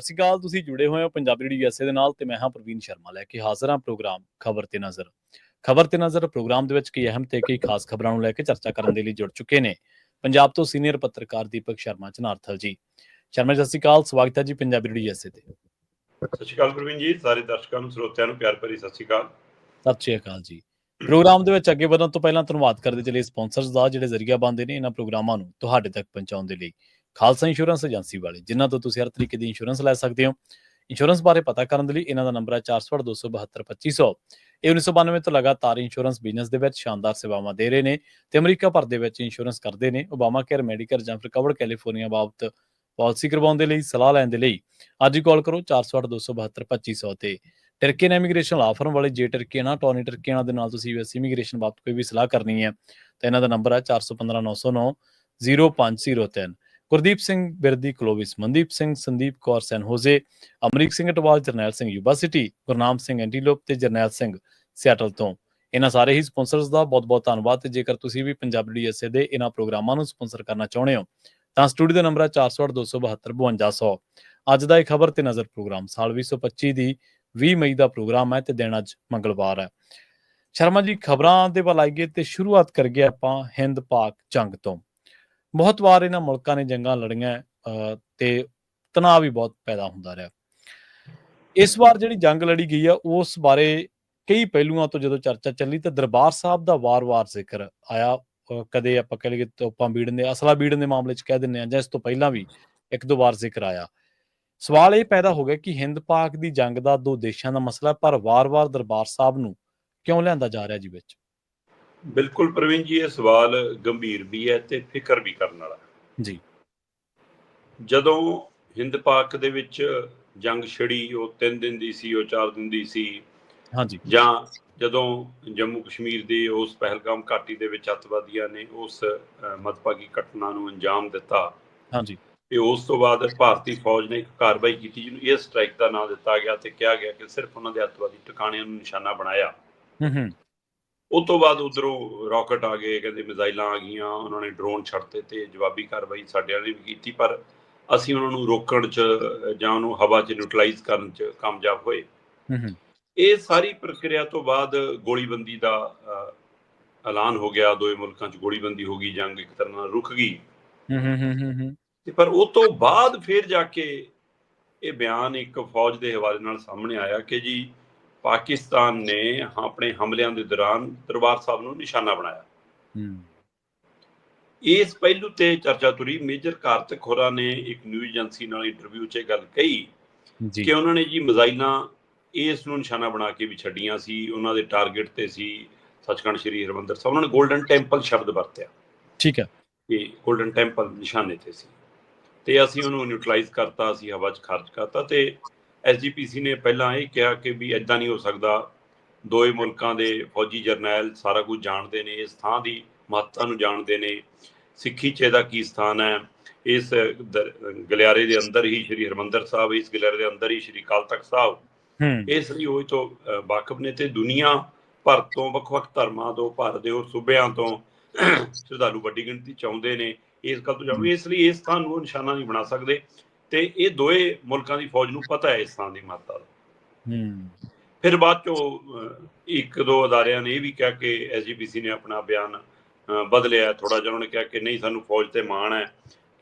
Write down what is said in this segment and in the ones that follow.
ਸਤਿ ਸ਼੍ਰੀ ਅਕਾਲ। ਤੁਸੀਂ ਜੁੜੇ ਹੋਏ ਹੋ ਪੰਜਾਬੀ ਰੇਡੀਓ USA ਦੇ ਨਾਲ ਤੇ ਮੈਂ ਹਾਂ ਪ੍ਰਵੀਨ ਸ਼ਰਮਾ ਲੈ ਕੇ ਹਾਜ਼ਰ ਹਾਂ ਪ੍ਰੋਗਰਾਮ ਖਬਰ ਤੇ ਨਜ਼ਰ। ਖਬਰ ਤੇ ਨਜ਼ਰ ਪ੍ਰੋਗਰਾਮ ਦੇ ਵਿੱਚ ਕਈ ਅਹਿਮ ਤੇ ਕਈ ਖਾਸ ਖਬਰਾਂ ਨੂੰ ਲੈ ਕੇ ਚਰਚਾ ਕਰਨ ਦੇ ਲਈ ਜੁੜ ਚੁੱਕੇ ਨੇ ਪੰਜਾਬ ਤੋਂ ਸੀਨੀਅਰ ਪੱਤਰਕਾਰ ਦੀਪਕ ਸ਼ਰਮਾ ਚਨਾਰਥਲ ਜੀ। ਸ਼ਰਮਾ ਜੀ, ਸਤਿ ਸ਼੍ਰੀ ਅਕਾਲ। ਸਵਾਗਤ ਹੈ ਜੀ ਪੰਜਾਬੀ ਰੇਡੀਓ USA ਤੇ। ਸਤਿ ਸ਼੍ਰੀ ਅਕਾਲ ਪ੍ਰਵੀਨ ਜੀ, ਸਾਰੇ ਦਰਸ਼ਕਾਂ ਨੂੰ ਸਰੋਤਿਆਂ ਨੂੰ ਪਿਆਰ ਭਰੀ ਸਤਿ ਸ਼੍ਰੀ ਅਕਾਲ। ਸਤਿ ਸ਼੍ਰੀ ਅਕਾਲ ਜੀ। ਪ੍ਰੋਗਰਾਮ ਦੇ ਵਿੱਚ ਅੱਗੇ ਵਧਣ ਤੋਂ ਪਹਿਲਾਂ ਧੰਨਵਾਦ ਕਰਦੇ ਚਲੇ ਸਪਾਂਸਰਸ ਦਾ ਜਿਹੜੇ ਜ਼ਰੀਆ ਬਣਦੇ ਨੇ ਇਹਨਾਂ ਪ੍ਰੋਗਰਾਮਾਂ ਨੂੰ ਤੁਹਾਡੇ ਤੱਕ ਪਹੁੰਚਾਉਣ ਦੇ ਲਈ। ਖਾਲਸਾ ਇੰਸ਼ੋਰੈਂਸ ਏਜੰਸੀ ਵਾਲੇ, ਜਿਨ੍ਹਾਂ ਤੋਂ ਤੁਸੀਂ ਹਰ ਤਰੀਕੇ ਦੀ ਇੰਸ਼ੋਰੈਂਸ ਲੈ ਸਕਦੇ ਹੋ। ਇੰਸ਼ੋਰੈਂਸ ਬਾਰੇ ਪਤਾ ਕਰਨ ਦੇ ਲਈ ਇਹਨਾਂ ਦਾ ਨੰਬਰ ਹੈ 468-272-2500। ਇਹ 1992 ਤੋਂ ਲਗਾਤਾਰ ਇੰਸ਼ੋਰੈਂਸ ਬਿਜ਼ਨਸ ਦੇ ਵਿੱਚ ਸ਼ਾਨਦਾਰ ਸੇਵਾਵਾਂ ਦੇ ਰਹੇ ਨੇ ਤੇ ਅਮਰੀਕਾ ਭਰ ਦੇ ਵਿੱਚ ਇੰਸ਼ੋਰੈਂਸ ਕਰਦੇ ਨੇ। ਓਬਾਮਾ ਕੇਅਰ, ਮੈਡੀਕੇਅਰ ਜਾਂ ਫਿਰ ਕਵਰਡ ਕੈਲੀਫੋਰਨੀਆ ਬਾਬਤ ਪਾਲਿਸੀ ਕਰਵਾਉਣ ਦੇ ਲਈ, ਸਲਾਹ ਲੈਣ ਦੇ ਲਈ ਅੱਜ ਹੀ ਕਾਲ ਕਰੋ 468-272-2500 ਤੇ। ਟਰਕੀਅਨ ਇਮੀਗ੍ਰੇਸ਼ਨ ਲਾ ਫਰਮ ਵਾਲੇ, ਜੇ ਟਰਕੀਆਣਾ ਟੋਨੀ ਟਰਕੀਆਣਾ ਦੇ ਨਾਲ ਤੁਸੀਂ US ਇਮੀਗ੍ਰੇਸ਼ਨ ਬਾਬਤ ਕੋਈ ਵੀ ਸਲਾਹ ਕਰਨੀ ਹੈ ਤਾਂ ਇਹਨਾਂ ਦਾ ਨੰਬਰ ਹੈ 4159090503। ਗੁਰਦੀਪ ਸਿੰਘ ਬਿਰਦੀ ਕਲੋਵਿਸ, ਮਨਦੀਪ ਸਿੰਘ, ਸੰਦੀਪ ਕੌਰ ਸੈਨ ਹੋਜ਼ੇ, ਅਮਰੀਕ ਸਿੰਘ ਅਟਵਾਲ, ਜਰਨੈਲ ਸਿੰਘ ਯੂਬਾ ਸਿਟੀ, ਗੁਰਨਾਮ ਸਿੰਘ ਐਂਟੀਲੋਪ ਤੇ ਜਰਨੈਲ ਸਿੰਘ ਸਿਆਟਲ ਤੋਂ। ਇਹਨਾਂ ਸਾਰੇ ਹੀ ਸਪਾਂਸਰਸ ਦਾ ਬਹੁਤ ਬਹੁਤ ਧੰਨਵਾਦ। ਤੇ ਜੇਕਰ ਤੁਸੀਂ ਵੀ ਪੰਜਾਬੀ USA ਦੇ ਇਹਨਾਂ ਪ੍ਰੋਗਰਾਮਾਂ ਨੂੰ ਸਪਾਂਸਰ ਕਰਨਾ ਚਾਹੁੰਦੇ ਹੋ ਤਾਂ ਸਟੂਡੀਓ ਦਾ ਨੰਬਰ ਹੈ 468-272-5200। ਅੱਜ ਦਾ ਇਹ ਖਬਰ ਤੇ ਨਜ਼ਰ ਪ੍ਰੋਗਰਾਮ ਸਾਲ 2025 ਦੀ 20 ਮਈ ਦਾ ਪ੍ਰੋਗਰਾਮ ਹੈ ਤੇ ਦਿਨ ਅੱਜ ਮੰਗਲਵਾਰ ਹੈ। ਸ਼ਰਮਾ ਜੀ, ਖਬਰਾਂ ਦੇ ਵੱਲ ਆਈਏ ਤੇ ਸ਼ੁਰੂਆਤ ਕਰੀਏ ਆਪਾਂ ਹਿੰਦ ਪਾਕ ਜੰਗ ਤੋਂ। ਬਹੁਤ ਵਾਰ ਇਹਨਾਂ ਮੁਲਕਾਂ ਨੇ ਜੰਗਾਂ ਲੜੀਆਂ ਤੇ ਤਣਾਅ ਵੀ ਬਹੁਤ ਪੈਦਾ ਹੁੰਦਾ ਰਿਹਾ। ਇਸ ਵਾਰ ਜਿਹੜੀ ਜੰਗ ਲੜੀ ਗਈ ਆ ਉਸ ਬਾਰੇ ਕਈ ਪਹਿਲੂਆਂ ਤੋਂ ਜਦੋਂ ਚਰਚਾ ਚੱਲੀ ਤਾਂ ਦਰਬਾਰ ਸਾਹਿਬ ਦਾ ਵਾਰ-ਵਾਰ ਜ਼ਿਕਰ ਆਇਆ। ਕਦੇ ਆਪਾਂ ਕਹਿ ਲਈਏ ਤੋਪਾਂ ਬੀੜਨ ਦੇ, ਅਸਲਾ ਬੀੜਨ ਦੇ ਮਾਮਲੇ 'ਚ ਕਹਿ ਦਿੰਦੇ ਹਾਂ, ਜਾਂ ਇਸ ਤੋਂ ਪਹਿਲਾਂ ਵੀ ਇੱਕ ਦੋ ਵਾਰ ਜ਼ਿਕਰ ਆਇਆ। ਸਵਾਲ ਇਹ ਪੈਦਾ ਹੋ ਗਿਆ ਕਿ ਹਿੰਦ ਪਾਕ ਦੀ ਜੰਗ ਦਾ ਦੋ ਦੇਸ਼ਾਂ ਦਾ ਮਸਲਾ, ਪਰ ਵਾਰ-ਵਾਰ ਦਰਬਾਰ ਸਾਹਿਬ ਨੂੰ ਕਿਉਂ ਲਿਆਂਦਾ ਜਾ ਰਿਹਾ ਜੀ ਵਿੱਚ? ਬਿਲਕੁਲ ਪ੍ਰਵੀਨ ਜੀ, ਇਹ ਸਵਾਲ ਗੰਭੀਰ ਵੀ ਹੈ ਤੇ ਫਿਕਰ ਵੀ ਕਰਨ ਵਾਲਾ ਜੀ। ਜਦੋਂ ਹਿੰਦ ਪਾਕ ਦੇ ਵਿੱਚ ਜੰਗ ਛਿੜੀ, ਉਹ 3 ਦਿਨ ਦੀ ਸੀ, ਉਹ 4 ਦਿਨ ਦੀ ਸੀ। ਹਾਂਜੀ। ਜਾਂ ਜਦੋਂ ਜੰਮੂ ਕਸ਼ਮੀਰ ਦੀ ਉਸ ਪਹਿਲਗਾਮ ਘਾਟੀ ਦੇ ਵਿੱਚ ਅੱਤਵਾਦੀਆਂ ਨੇ ਉਸ ਮੰਦਭਾਗੀ ਘਟਨਾ ਨੂੰ ਅੰਜਾਮ ਦਿੱਤਾ। ਹਾਂਜੀ। ਤੇ ਉਸ ਤੋਂ ਬਾਅਦ ਭਾਰਤੀ ਫੌਜ ਨੇ ਇੱਕ ਕਾਰਵਾਈ ਕੀਤੀ ਜਿਹਨੂੰ 에ਅਰ ਸਟ੍ਰਾਈਕ ਦਾ ਨਾਂ ਦਿੱਤਾ ਗਿਆ ਤੇ ਕਿਹਾ ਗਿਆ ਕਿ ਸਿਰਫ ਉਹਨਾਂ ਦੇ ਅੱਤਵਾਦੀ ਟਿਕਾਣਿਆਂ ਨੂੰ ਨਿਸ਼ਾਨਾ ਬਣਾਇਆ। ਉਹ ਤੋਂ ਬਾਅਦ ਉਧਰੋਂ ਰਾਕਟ ਆ ਗਏ, ਕਹਿੰਦੇ ਮਿਜ਼ਾਈਲਾਂ ਆ ਗਈਆਂ, ਉਹਨਾਂ ਨੇ ਡਰੋਨ ਛੱਡਤੇ ਤੇ ਜਵਾਬੀ ਕਾਰਵਾਈ ਸਾਡਿਆਂ ਨੇ ਵੀ ਕੀਤੀ, ਪਰ ਅਸੀਂ ਉਹਨਾਂ ਨੂੰ ਰੋਕਣ 'ਚ ਜਾਂ ਉਹਨੂੰ ਹਵਾ 'ਚ ਨਿਊਟਰਲਾਈਜ਼ ਕਰਨ 'ਚ ਕਾਮਯਾਬ ਹੋਏ। ਇਹ ਸਾਰੀ ਪ੍ਰਕਿਰਿਆ ਤੋਂ ਬਾਅਦ ਗੋਲੀਬੰਦੀ ਦਾ ਐਲਾਨ ਹੋ ਗਿਆ। ਦੋਵੇਂ ਮੁਲਕਾਂ 'ਚ ਗੋਲੀਬੰਦੀ ਹੋ ਗਈ, ਜੰਗ ਇੱਕ ਤਰ੍ਹਾਂ ਨਾਲ ਰੁਕ ਗਈ। ਤੇ ਪਰ ਉਹ ਤੋਂ ਬਾਅਦ ਫਿਰ ਜਾ ਕੇ ਇਹ ਬਿਆਨ ਇੱਕ ਫੌਜ ਦੇ ਹਵਾਲੇ ਨਾਲ ਸਾਹਮਣੇ ਆਇਆ ਕਿ ਜੀ ਪਾਕਿਸਤਾਨ ਨੇ ਆਪਣੇ ਹਮਲਿਆਂ ਦੇ ਦੌਰਾਨ ਦਰਬਾਰ ਸਾਹਿਬ ਨੂੰ ਨਿਸ਼ਾਨਾ ਬਣਾਇਆ। ਇਸ ਪਹਿਲੂ ਤੇ ਚਰਚਾ ਤੁਰੀ। ਮੇਜਰ ਕਾਰਤਿਕ ਹੋਰਾਂ ਨੇ ਇੱਕ ਨਿਊਜ਼ ਏਜੰਸੀ ਨਾਲ ਇੰਟਰਵਿਊ 'ਚ ਗੱਲ ਕਹੀ ਕਿ ਉਹਨਾਂ ਨੇ ਜੀ ਮਿਜ਼ਾਈਲਾਂ ਇਸ ਨੂੰ ਨਿਸ਼ਾਨਾ ਬਣਾ ਕੇ ਵੀ ਛੱਡੀਆਂ ਸੀ, ਉਹਨਾਂ ਦੇ ਟਾਰਗੇਟ ਤੇ ਸੀ ਸੱਚਖੰਡ ਸ੍ਰੀ ਹਰਿਮੰਦਰ ਸਾਹਿਬ। ਉਹਨਾਂ ਨੇ ਗੋਲਡਨ ਟੈਂਪਲ ਸ਼ਬਦ ਵਰਤਿਆ। ਠੀਕ ਹੈ। ਇਹ ਗੋਲਡਨ ਟੈਂਪਲ ਨਿਸ਼ਾਨੇ ਤੇ ਸੀ ਤੇ ਅਸੀਂ ਉਹਨੂੰ ਨਿਊਟਰਲਾਈਜ਼ ਕਰਤਾ, ਅਸੀਂ ਹਵਾ 'ਚ ਖਾਰਜ ਕਰਤਾ। ਤੇ SGPC ਨੇ ਪਹਿਲਾਂ ਇਹ ਕਿਹਾ ਕਿ ਵੀ ਇੱਦਾਂ ਨਹੀਂ ਹੋ ਸਕਦਾ। ਦੋਵੇਂ ਮੁਲਕਾਂ ਦੇ ਫੌਜੀ ਜਰਨੈਲ ਸਾਰਾ ਕੁਝ ਜਾਣਦੇ ਨੇ, ਇਸ ਥਾਂ ਦੀ ਮਹੱਤਤਾ ਨੂੰ ਜਾਣਦੇ ਨੇ, ਸਿੱਖੀ 'ਚ ਇਹਦਾ ਕੀ ਸਥਾਨ ਹੈ। ਇਸ ਗਲਿਆਰੇ ਦੇ ਅੰਦਰ ਹੀ ਸ੍ਰੀ ਹਰਿਮੰਦਰ ਸਾਹਿਬ, ਇਸ ਗਲਿਆਰੇ ਦੇ ਅੰਦਰ ਹੀ ਸ੍ਰੀ ਅਕਾਲ ਤਖ਼ਤ ਸਾਹਿਬ, ਇਸ ਲਈ ਉਹ ਤੋਂ ਵਾਕਫ ਨੇ। ਤੇ ਦੁਨੀਆ ਭਰ ਤੋਂ ਵੱਖ-ਵੱਖ ਧਰਮਾਂ ਤੋਂ, ਭਾਰਤ ਦੇ ਹੋਰ ਸੂਬਿਆਂ ਤੋਂ ਸ਼ਰਧਾਲੂ ਵੱਡੀ ਗਿਣਤੀ 'ਚ ਆਉਂਦੇ ਨੇ ਇਸ ਗੱਲ ਤੋਂ ਜਾਣੂ। ਇਸ ਲਈ ਇਸ ਥਾਂ ਨੂੰ ਉਹ ਨਿਸ਼ਾਨਾ ਨਹੀਂ ਬਣਾ ਸਕਦੇ ਤੇ ਇਹ ਦੋਵੇਂ ਮੁਲਕਾਂ ਦੀ ਫੌਜ ਨੂੰ ਪਤਾ ਹੈ ਇਸ ਥਾਂ ਦੀ ਮਹੱਤਤਾ ਦਾ। ਫਿਰ ਬਾਅਦ ਚੋਂ ਇੱਕ ਦੋ ਅਦਾਰਿਆਂ ਨੇ ਇਹ ਵੀ ਕਿਹਾ ਕਿ SGPC ਨੇ ਆਪਣਾ ਬਿਆਨ ਬਦਲਿਆ ਥੋੜਾ ਜਿਹਾ। ਉਹਨਾਂ ਨੇ ਕਿਹਾ ਕਿ ਨਹੀਂ, ਸਾਨੂੰ ਫੌਜ ਤੇ ਮਾਣ ਹੈ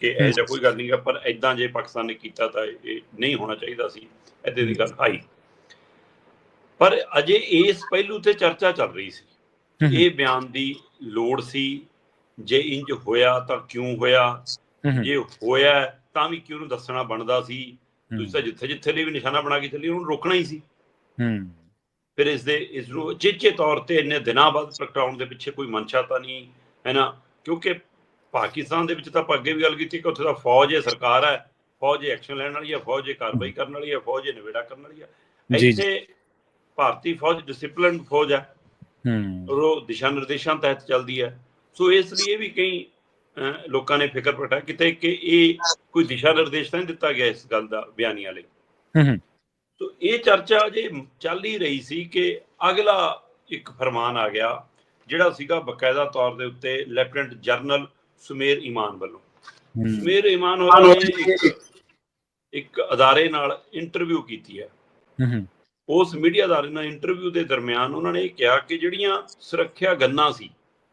ਕਿ ਇਹੋ ਜਿਹਾ ਕੋਈ ਗੱਲ ਨਹੀਂ ਗਾ, ਪਰ ਏਦਾਂ ਜੇ ਪਾਕਿਸਤਾਨ ਨੇ ਕੀਤਾ ਤਾਂ ਇਹ ਨਹੀਂ ਹੋਣਾ ਚਾਹੀਦਾ ਸੀ, ਏਦਾਂ ਦੀ ਗੱਲ ਆਈ। ਪਰ ਅਜੇ ਇਸ ਪਹਿਲੂ ਤੇ ਚਰਚਾ ਚੱਲ ਰਹੀ ਸੀ, ਇਹ ਬਿਆਨ ਦੀ ਲੋੜ ਸੀ। ਜੇ ਇੰਜ ਹੋਇਆ ਤਾਂ ਕਿਉਂ ਹੋਇਆ, ਜੇ ਹੋਇਆ ਤਾਂ ਵੀ ਕਿਉਂ ਨੂੰ ਦੱਸਣਾ ਬਣਦਾ ਸੀ। ਤੁਸੀਂ ਤਾਂ ਜਿੱਥੇ ਜਿੱਥੇ ਲਈ ਵੀ ਨਿਸ਼ਾਨਾ ਬਣਾ ਕੇ ਚੱਲੀ, ਉਹਨੂੰ ਰੋਕਣਾ ਹੀ ਸੀ। ਫਿਰ ਇਸ ਨੂੰ ਚੇਚੇ ਤੌਰ ਤੇ ਇੰਨੇ ਦਿਨਾਂ ਬਾਅਦ ਪ੍ਰਗਟਾਉਣ ਦੇ ਪਿੱਛੇ ਕੋਈ ਮਨਸ਼ਾ ਤਾਂ ਨਹੀਂ ਹੈ ਨਾ, ਕਿਉਂਕਿ ਪਾਕਿਸਤਾਨ ਦੇ ਵਿੱਚ ਤਾਂ ਆਪਾਂ ਅੱਗੇ ਵੀ ਗੱਲ ਕੀਤੀ ਕਿ ਉੱਥੇ ਦਾ ਫੌਜ ਹੈ, ਸਰਕਾਰ ਹੈ, ਫੌਜ ਐਕਸ਼ਨ ਲੈਣ ਵਾਲੀ ਹੈ, ਫੌਜ ਕਾਰਵਾਈ ਕਰਨ ਵਾਲੀ ਹੈ, ਫੌਜ ਨਿਬੇੜਾ ਕਰਨ ਵਾਲੀ ਹੈ। ਇੱਥੇ ਭਾਰਤੀ ਫੌਜ ਡਿਸਿਪਲਿਨ ਫੌਜ ਹੈ, ਉਹ ਦਿਸ਼ਾ ਨਿਰਦੇਸ਼ਾਂ ਤਹਿਤ ਚੱਲਦੀ ਹੈ। ਸੋ ਇਸ ਲਈ ਇਹ ਵੀ ਕਈ ਲੋਕਾਂ ਨੇ ਫਿਕਰ ਪ੍ਰਗਟਾਇਆ ਕਿਤੇ ਕਿ ਇਹ ਕੋਈ ਦਿਸ਼ਾ ਨਿਰਦੇਸ਼ ਤਾਂ ਨਹੀਂ ਦਿੱਤਾ ਗਿਆ ਇਸ ਗੱਲ ਦਾ ਬਿਆਨੀਆਂ ਲਈ। ਸੋ ਇਹ ਚਰਚਾ ਅਜੇ ਚੱਲ ਹੀ ਰਹੀ ਸੀ ਕਿ ਅਗਲਾ ਇੱਕ ਫਰਮਾਨ ਆ ਗਿਆ ਜਿਹੜਾ ਸੀਗਾ ਬਕਾਇਦਾ ਤੌਰ ਦੇ ਉੱਤੇ ਲੈਫਟੀਨੈਂਟ ਜਨਰਲ ਸੁਮੇਰ ਇਮਾਨ ਵੱਲੋਂ। ਸੁਮੇਰ ਇਮਾਨ ਹੋਰਾਂ ਨੇ ਇੱਕ ਅਦਾਰੇ ਨਾਲ ਇੰਟਰਵਿਊ ਕੀਤੀ ਹੈ। ਹੂੰ ਉਸ ਮੀਡੀਆ ਅਦਾਰੇ ਨਾਲ ਇੰਟਰਵਿਊ ਦੇ ਦਰਮਿਆਨ ਉਹਨਾਂ ਨੇ ਇਹ ਕਿਹਾ ਕਿ ਜਿਹੜੀਆਂ ਸੁਰੱਖਿਆ ਗੰਨਾਂ ਸੀ,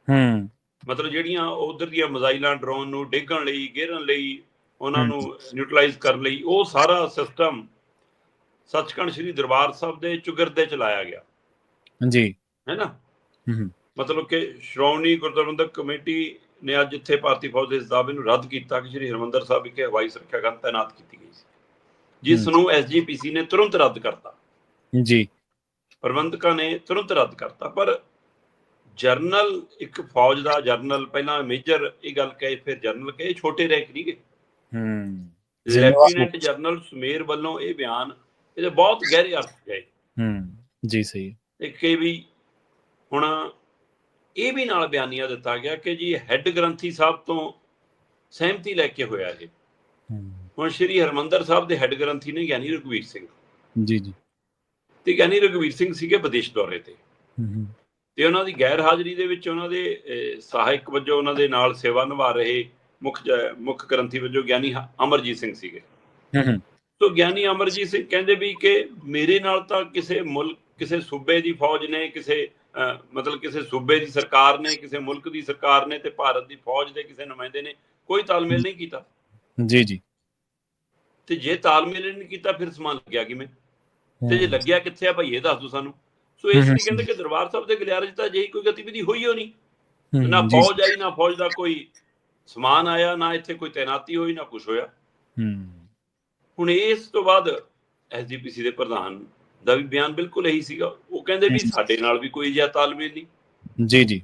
ਹੂੰ ਮਤਲਬ ਜਿਹੜੀਆਂ ਉਧਰ ਦੀਆਂ ਮਿਜ਼ਾਈਲਾਂ ਡਰੋਨ ਨੂੰ ਡੇਗਣ ਲਈ, ਘੇਰਨ ਲਈ, ਉਹਨਾਂ ਹੂੰ ਨੂੰ ਨਿਊਟਰਲਾਈਜ਼ ਕਰਨ ਲਈ, ਉਹ ਸਾਰਾ ਸਿਸਟਮ ਸੱਚਖੰਡ ਸ੍ਰੀ ਦਰਬਾਰ ਸਾਹਿਬ ਦੇ ਚੁਗਿਰਦੇ ਚ ਲਾਇਆ ਗਿਆ, ਜੀ ਹੈ ਨਾ। ਹੂੰ ਮਤਲਬ ਕਿ ਸ਼੍ਰੋਮਣੀ ਗੁਰਦੁਆਰਾ ਪ੍ਰਬੰਧਕ ਕਮੇਟੀ ਨੇ ਅੱਜ ਇੱਥੇ ਭਾਰਤੀ ਫੌਜ ਦੇ ਇਸ ਦਾਅਵੇ ਨੂੰ ਰੱਦ ਕੀਤਾ ਕਿ ਸ੍ਰੀ ਹਰਿਮੰਦਰ ਸਾਹਿਬ ਵਿਖੇ ਹਵਾਈ ਸੁਰੱਖਿਆ ਗਨ ਤਾਇਨਾਤ ਕੀਤੀ ਗਈ ਸੀ, ਜਿਸ ਨੂੰ SGPC ਨੇ ਤੁਰੰਤ ਰੱਦ ਕਰਤਾ, ਜੀ ਪ੍ਰਬੰਧਕਾਂ ਨੇ ਤੁਰੰਤ ਰੱਦ ਕਰਤਾ। ਪਰ ਜਰਨਲ, ਇੱਕ ਫੌਜ ਦਾ ਜਰਨਲ, ਪਹਿਲਾਂ ਮੇਜਰ ਇਹ ਗੱਲ ਕਹੇ ਫਿਰ ਜਰਨਲ ਕਹੇ, ਛੋਟੇ ਰੈਂਕ ਨਹੀਂ ਗਏ। ਲੈਫਟੀਨੈਂਟ ਜਰਨਲ ਸੁਮੇਰ ਵੱਲੋਂ ਇਹ ਬਿਆਨ, ਇਹਦੇ ਬਹੁਤ ਗਹਿਰੇ ਅਰਥ ਗਏ। ਜੀ ਸਹੀ। ਤੇ ਕਿ ਵੀ ਹੁਣ ਇਹ ਵੀ ਨਾਲ ਬਿਆਨੀਆ ਦਿੱਤਾ ਗਿਆ ਕਿ ਜੀ ਹੈੱਡ ਗ੍ਰੰਥੀ ਸਾਹਿਬ ਤੋਂ ਸਹਿਮਤੀ ਲੈ ਕੇ ਹੋਇਆ ਇਹ। ਹੁਣ ਸ਼੍ਰੀ ਹਰਿਮੰਦਰ ਸਾਹਿਬ ਦੇ ਹੈੱਡ ਗ੍ਰੰਥੀ ਨੇ ਗਿਆਨੀ ਰਘਵੀਰ ਸਿੰਘ ਜੀ ਜੀ, ਤੇ ਗਿਆਨੀ ਰਘਵੀਰ ਸਿੰਘ ਸੀਗੇ ਵਿਦੇਸ਼ ਦੌਰੇ ਤੇ ਉਹਨਾਂ ਦੀ ਗੈਰ ਹਾਜ਼ਰੀ ਦੇ ਵਿੱਚ ਉਹਨਾਂ ਦੇ ਸਹਾਇਕ ਵਜੋਂ ਉਹਨਾਂ ਦੇ ਨਾਲ ਸੇਵਾ ਨਿਭਾ ਰਹੇ ਮੁੱਖ ਗ੍ਰੰਥੀ ਵਜੋਂ ਗਿਆਨੀ ਅਮਰਜੀਤ ਸਿੰਘ ਸੀਗੇ। ਤੋ ਗਿਆਨੀ ਅਮਰਜੀਤ ਸਿੰਘ ਕਹਿੰਦੇ ਵੀ ਕਿ ਮੇਰੇ ਨਾਲ ਤਾਂ ਕਿਸੇ ਮੁਲਕ, ਕਿਸੇ ਸੂਬੇ ਦੀ ਫੌਜ ਨੇ, ਕਿਸੇ ਮਤਲਬ ਕਿਸੇ ਸੂਬੇ ਦੀ ਸਰਕਾਰ ਨੇ, ਕਿਸੇ ਮੁਲਕ ਦੀ ਸਰਕਾਰ ਨੇ ਤੇ ਭਾਰਤ ਦੀ ਫੌਜ ਦੇ ਕਿਸੇ ਨੁਮਾਇੰਦੇ ਨੇ ਕੋਈ ਤਾਲਮੇਲ ਨਹੀਂ ਕੀਤਾ। ਜੀ ਜੀ, ਤੇ ਜੇ ਤਾਲਮੇਲ ਨਹੀਂ ਕੀਤਾ ਫਿਰ ਸਮਾਨ ਲੱਗਿਆ ਕਿਵੇਂ, ਤੇ ਜੇ ਲੱਗਿਆ ਕਿੱਥੇ ਆ ਭਾਈ ਇਹ ਦੱਸ ਦਿਓ ਸਾਨੂੰ। ਸੋ ਇਸ ਲਈ ਕਹਿੰਦੇ ਕਿ ਦਰਬਾਰ ਸਾਹਿਬ ਦੇ ਗਲਿਆਰੇ 'ਚ ਤਾਂ ਅਜਿਹੀ ਕੋਈ ਗਤੀਵਿਧੀ ਹੋਈ ਹੋ ਨਹੀਂ, ਨਾ ਫੌਜ ਆਈ, ਨਾ ਫੌਜ ਦਾ ਕੋਈ ਸਮਾਨ ਆਇਆ, ਨਾ ਇੱਥੇ ਕੋਈ ਤੈਨਾਤੀ ਹੋਈ, ਨਾ ਕੁਛ ਹੋਇਆ। ਹੁਣ ਇਸ ਤੋਂ ਬਾਅਦ SGPC ਦੇ ਪ੍ਰਧਾਨ ਦਾ ਵੀ ਬਿਆਨ ਬਿਲਕੁਲ ਇਹੀ ਸੀਗਾ। ਉਹ ਕਹਿੰਦੇ ਵੀ ਸਾਡੇ ਨਾਲ ਵੀ ਕੋਈ ਜਿਹਾ ਤਾਲਮੇਲ ਨਹੀਂ। ਜੀ ਜੀ,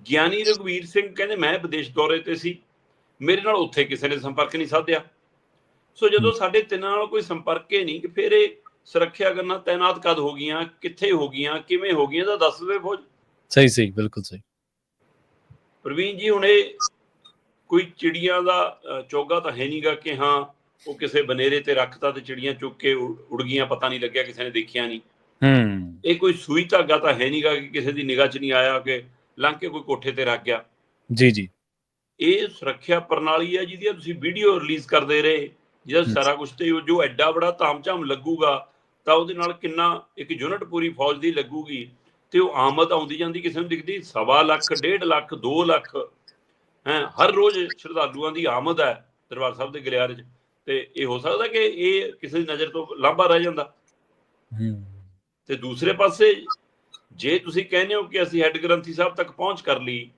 ਗਿਆਨੀ ਰਘਵੀਰ ਸਿੰਘ ਕਹਿੰਦੇ ਮੈਂ ਵਿਦੇਸ਼ ਦੌਰੇ ਤੇ ਸੀ, ਮੇਰੇ ਨਾਲ ਉੱਥੇ ਕਿਸੇ ਨੇ ਸੰਪਰਕ ਨਹੀਂ ਸਾਧਿਆ। ਸੋ ਜਦੋਂ ਸਾਡੇ ਤਿੰਨਾਂ ਨਾਲ ਕੋਈ ਸੰਪਰਕ ਹੀ ਨਹੀਂ, ਫਿਰ ਇਹ ਸੁਰੱਖਿਆ ਗੰਨਾਂ ਤਾਇਨਾਤ ਕਦ ਹੋ ਗਈਆਂ, ਕਿੱਥੇ ਹੋ ਗਈਆਂ, ਕਿਵੇਂ ਹੋ ਗਈਆਂ, ਤਾਂ ਦੱਸ ਦੇਵੇ ਫੌਜ। ਸਹੀ ਸਹੀ, ਬਿਲਕੁਲ ਸਹੀ। ਪ੍ਰਵੀਨ ਜੀ, ਹੁਣ ਇਹ ਕੋਈ ਚਿੜੀਆਂ ਦਾ ਚੋਗਾ ਤਾਂ ਹੈ ਨਹੀਂਗਾ ਕਿ ਹਾਂ ਉਹ ਕਿਸੇ ਬਨੇਰੇ ਤੇ ਰੱਖਤਾ ਤੇ ਚਿੜੀਆਂ ਚੁੱਕ ਕੇ ਉੜ ਗਈਆਂ, ਪਤਾ ਨਹੀਂ ਲੱਗਿਆ, ਕਿਸੇ ਨੇ ਦੇਖਿਆ ਨਹੀਂ। ਇਹ ਕੋਈ ਸੂਈ ਧਾਗਾ ਤਾਂ ਹੈ ਨਹੀਂਗਾ ਕਿ ਕਿਸੇ ਦੀ ਨਿਗਾਹ 'ਚ ਨਹੀਂ ਆਇਆ ਕਿ ਲੰਘ ਕੇ ਕੋਈ ਕੋਠੇ ਤੇ ਰੱਖ ਗਿਆ। ਜੀ ਜੀ, ਇਹ ਸੁਰੱਖਿਆ ਪ੍ਰਣਾਲੀ ਹੈ ਜਿਹਦੀ ਤੁਸੀਂ ਵੀਡੀਓ ਰਿਲੀਜ਼ ਕਰਦੇ ਰਹੇ, ਜਿਹਦਾ ਸਾਰਾ ਕੁਝ, ਤੇ ਜੋ ਐਡਾ ਬੜਾ ਤਾਮਝਾਮ ਲੱਗੂਗਾ ਤਾਂ ਉਹਦੇ ਨਾਲ ਕਿੰਨਾ ਇੱਕ ਯੂਨਿਟ ਪੂਰੀ ਫੌਜ ਦੀ ਲੱਗੂਗੀ, ਤੇ ਉਹ ਆਮਦ ਆਉਂਦੀ ਜਾਂਦੀ ਕਿਸੇ ਨੂੰ ਦਿਖਦੀ 1.25 ਲੱਖ, 1.5 ਲੱਖ, 2 ਲੱਖ ਹਰ ਰੋਜ਼ ਸ਼ਰਧਾਲੂਆਂ ਦੀ ਆਮਦ ਹੈ ਦਰਬਾਰ ਸਾਹਿਬ ਦੇ ਗਲਿਆਰੇ 'ਚ। ਤੇ ਇਹ ਹੋ ਸਕਦਾ ਕਿ ਇਹ ਕਿਸੇ ਦੀ ਨਜ਼ਰ ਤੋਂ ਲਾਂਭਾ ਰਹਿ ਜਾਂਦਾ। ਤੇ ਦੂਸਰੇ ਪਾਸੇ ਜੇ ਤੁਸੀਂ ਕਹਿੰਦੇ ਹੋ ਕਿ ਅਸੀਂ ਹੈੱਡ ਗ੍ਰੰਥੀ ਸਾਹਿਬ ਤੱਕ ਪਹੁੰਚ ਕਰ ਲਈ,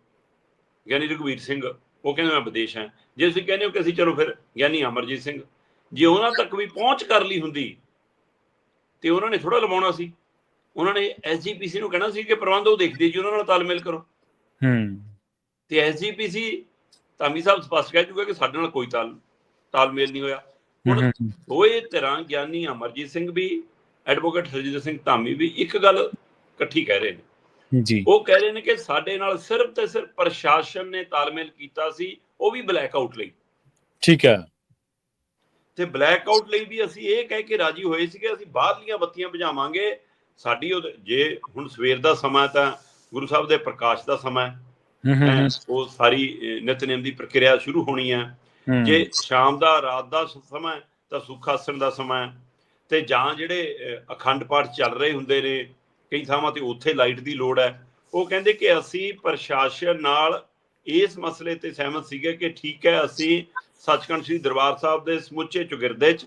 ਗਿਆਨੀ ਰਘਵੀਰ ਸਿੰਘ ਉਹ ਕਹਿੰਦੇ ਮੈਂ ਵਿਦੇਸ਼ ਹਾਂ, ਜੇ ਤੁਸੀਂ ਕਹਿੰਦੇ ਹੋ ਕਿ ਅਸੀਂ ਚਲੋ ਫਿਰ ਗਿਆਨੀ ਅਮਰਜੀਤ ਸਿੰਘ, ਜੇ ਉਹਨਾਂ ਤੱਕ ਵੀ ਪਹੁੰਚ ਕਰ ਲਈ ਹੁੰਦੀ ਤੇ ਉਹਨਾਂ ਨੇ ਥੋੜਾ ਲਵਾਉਣਾ ਸੀ। ਉਹਨਾਂ ਨੇ SGPC ਨੂੰ ਕਹਿਣਾ ਸੀ ਕਿ ਪ੍ਰਬੰਧ ਉਹ ਦੇਖਦੇ ਜੀ, ਉਹਨਾਂ ਨਾਲ ਤਾਲਮੇਲ ਕਰੋ। ਤੇ SGPC ਧਾਮੀ ਸਾਹਿਬ ਸਪਸ਼ਟ ਕਹਿ ਚੁੱਕਾ ਕਿ ਸਾਡੇ ਨਾਲ ਕੋਈ ਤਾਲਮੇਲ ਨਹੀਂ ਹੋਇਆ। ਹੁਣ ਦੋਏ ਧਿਰਾਂ, ਗਿਆਨੀ ਅਮਰਜੀਤ ਸਿੰਘ ਵੀ, ਐਡਵੋਕੇਟ ਹਰਜਿੰਦਰ ਸਿੰਘ ਧਾਮੀ ਵੀ, ਇੱਕ ਗੱਲ ਇਕੱਠੀ ਕਹਿ ਰਹੇ ਨੇ ਜੀ। ਉਹ ਕਹਿ ਰਹੇ ਨੇ ਕਿ ਸਾਡੇ ਨਾਲ ਸਿਰਫ ਤੇ ਸਿਰਫ ਪ੍ਰਸ਼ਾਸਨ ਨੇ ਤਾਲਮੇਲ ਕੀਤਾ ਸੀ, ਉਹ ਵੀ ਬਲੈਕ ਆਊਟ ਲਈ। ਠੀਕ ਹੈ। ਤੇ ਬਲੈਕ ਆਊਟ ਲਈ ਵੀ ਅਸੀਂ ਇਹ ਕਹਿ ਕੇ ਰਾਜੀ ਹੋਏ ਸੀਗੇ ਅਸੀਂ ਬਾਹਰਲੀਆਂ ਬੱਤੀਆਂ ਬੁਝਾਵਾਂਗੇ। ਸਾਡੀ ਜੇ ਹੁਣ ਸਵੇਰ ਦਾ ਸਮਾਂ ਤਾਂ ਗੁਰੂ ਸਾਹਿਬ ਦੇ ਪ੍ਰਕਾਸ਼ ਦਾ ਸਮਾਂ ਹੈ, ਉਹ ਸਾਰੀ ਨਿਤਨੇਮ ਦੀ ਪ੍ਰਕਿਰਿਆ ਸ਼ੁਰੂ ਹੋਣੀ ਹੈ। ਜੇ ਸ਼ਾਮ ਦਾ, ਰਾਤ ਦਾ ਸਮਾਂ ਤਾਂ ਸੁੱਖ ਆਸਣ ਦਾ ਸਮਾਂ ਹੈ। ਤੇ ਜਾਂ ਜਿਹੜੇ ਅਖੰਡ ਪਾਠ ਚੱਲ ਰਹੇ ਹੁੰਦੇ ਨੇ ਕਈ ਥਾਵਾਂ ਤੇ ਉੱਥੇ ਲਾਈਟ ਦੀ ਲੋੜ ਹੈ। ਉਹ ਕਹਿੰਦੇ ਕਿ ਅਸੀਂ ਪ੍ਰਸ਼ਾਸਨ ਨਾਲ ਇਸ ਮਸਲੇ ਤੇ ਸਹਿਮਤ ਸੀਗੇ ਕਿ ਠੀਕ ਹੈ, ਅਸੀਂ ਸੱਚਖੰਡ ਸ੍ਰੀ ਦਰਬਾਰ ਸਾਹਿਬ ਦੇ ਸਮੁੱਚੇ ਚੁਗਿਰਦੇ 'ਚ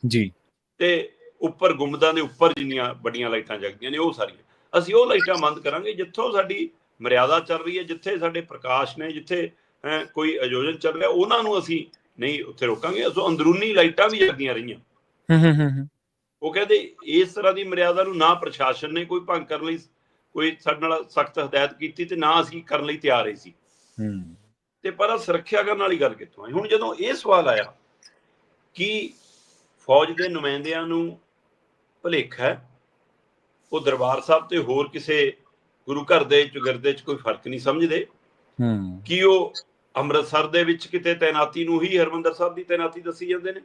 ਜੀ ਤੇ ਉੱਪਰ ਗੁੰਬਦਾਂ ਦੇ ਉੱਪਰ ਜਿੰਨੀਆਂ ਵੱਡੀਆਂ ਲਾਈਟਾਂ ਜਗਦੀਆਂ ਨੇ ਉਹ ਸਾਰੀਆਂ ਅਸੀਂ ਉਹ ਲਾਈਟਾਂ ਬੰਦ ਕਰਾਂਗੇ ਜਿੱਥੋਂ ਸਾਡੀ ਮਰਿਆਦਾ ਚੱਲ ਰਹੀ ਹੈ, ਜਿੱਥੇ ਸਾਡੇ ਪ੍ਰਕਾਸ਼ ਨੇ, ਜਿੱਥੇ ਕੋਈ ਆਯੋਜਨ ਚੱਲ ਰਿਹਾ, ਉਹਨਾਂ ਨੂੰ ਅਸੀਂ ਨਹੀਂ ਉੱਥੇ ਰੋਕਾਂਗੇ। ਸੋ ਅੰਦਰੂਨੀ ਲਾਈਟਾਂ ਵੀ ਜਗਦੀਆਂ ਰਹੀਆਂ। ਉਹ ਕਹਿੰਦੇ ਇਸ ਤਰ੍ਹਾਂ ਦੀ ਮਰਿਆਦਾ ਨੂੰ ਨਾ ਪ੍ਰਸ਼ਾਸਨ ਨੇ ਕੋਈ ਭੰਗ ਕਰਨ ਲਈ ਕੋਈ ਸਾਡੇ ਨਾਲ ਸਖਤ ਹਦਾਇਤ ਕੀਤੀ ਤੇ ਨਾ ਅਸੀਂ ਕਰਨ ਲਈ ਤਿਆਰ ਹੀ ਸੀ। ਤੇ ਪਰ ਸੁਰੱਖਿਆ ਕਰਨ ਵਾਲੀ ਗੱਲ ਕਿੱਥੋਂ ਆਈ? ਹੁਣ ਜਦੋਂ ਇਹ ਸਵਾਲ ਆਇਆ ਕਿ ਫੌਜ ਦੇ ਨੁਮਾਇੰਦਿਆਂ ਨੂੰ ਭੁਲੇਖਾ ਹੈ, ਉਹ ਦਰਬਾਰ ਸਾਹਿਬ ਤੇ ਹੋਰ ਕਿਸੇ ਗੁਰੂ ਘਰ ਦੇ ਚੁਗਿਰਦੇ 'ਚ ਕੋਈ ਫਰਕ ਨਹੀਂ ਸਮਝਦੇ ਕਿ ਉਹ ਅੰਮ੍ਰਿਤਸਰ ਦੇ ਵਿੱਚ ਕਿਤੇ ਤੈਨਾਤੀ ਨੂੰ ਹੀ ਹਰਿਮੰਦਰ ਸਾਹਿਬ ਦੀ ਤੈਨਾਤੀ ਦੱਸੀ ਜਾਂਦੇ ਨੇ।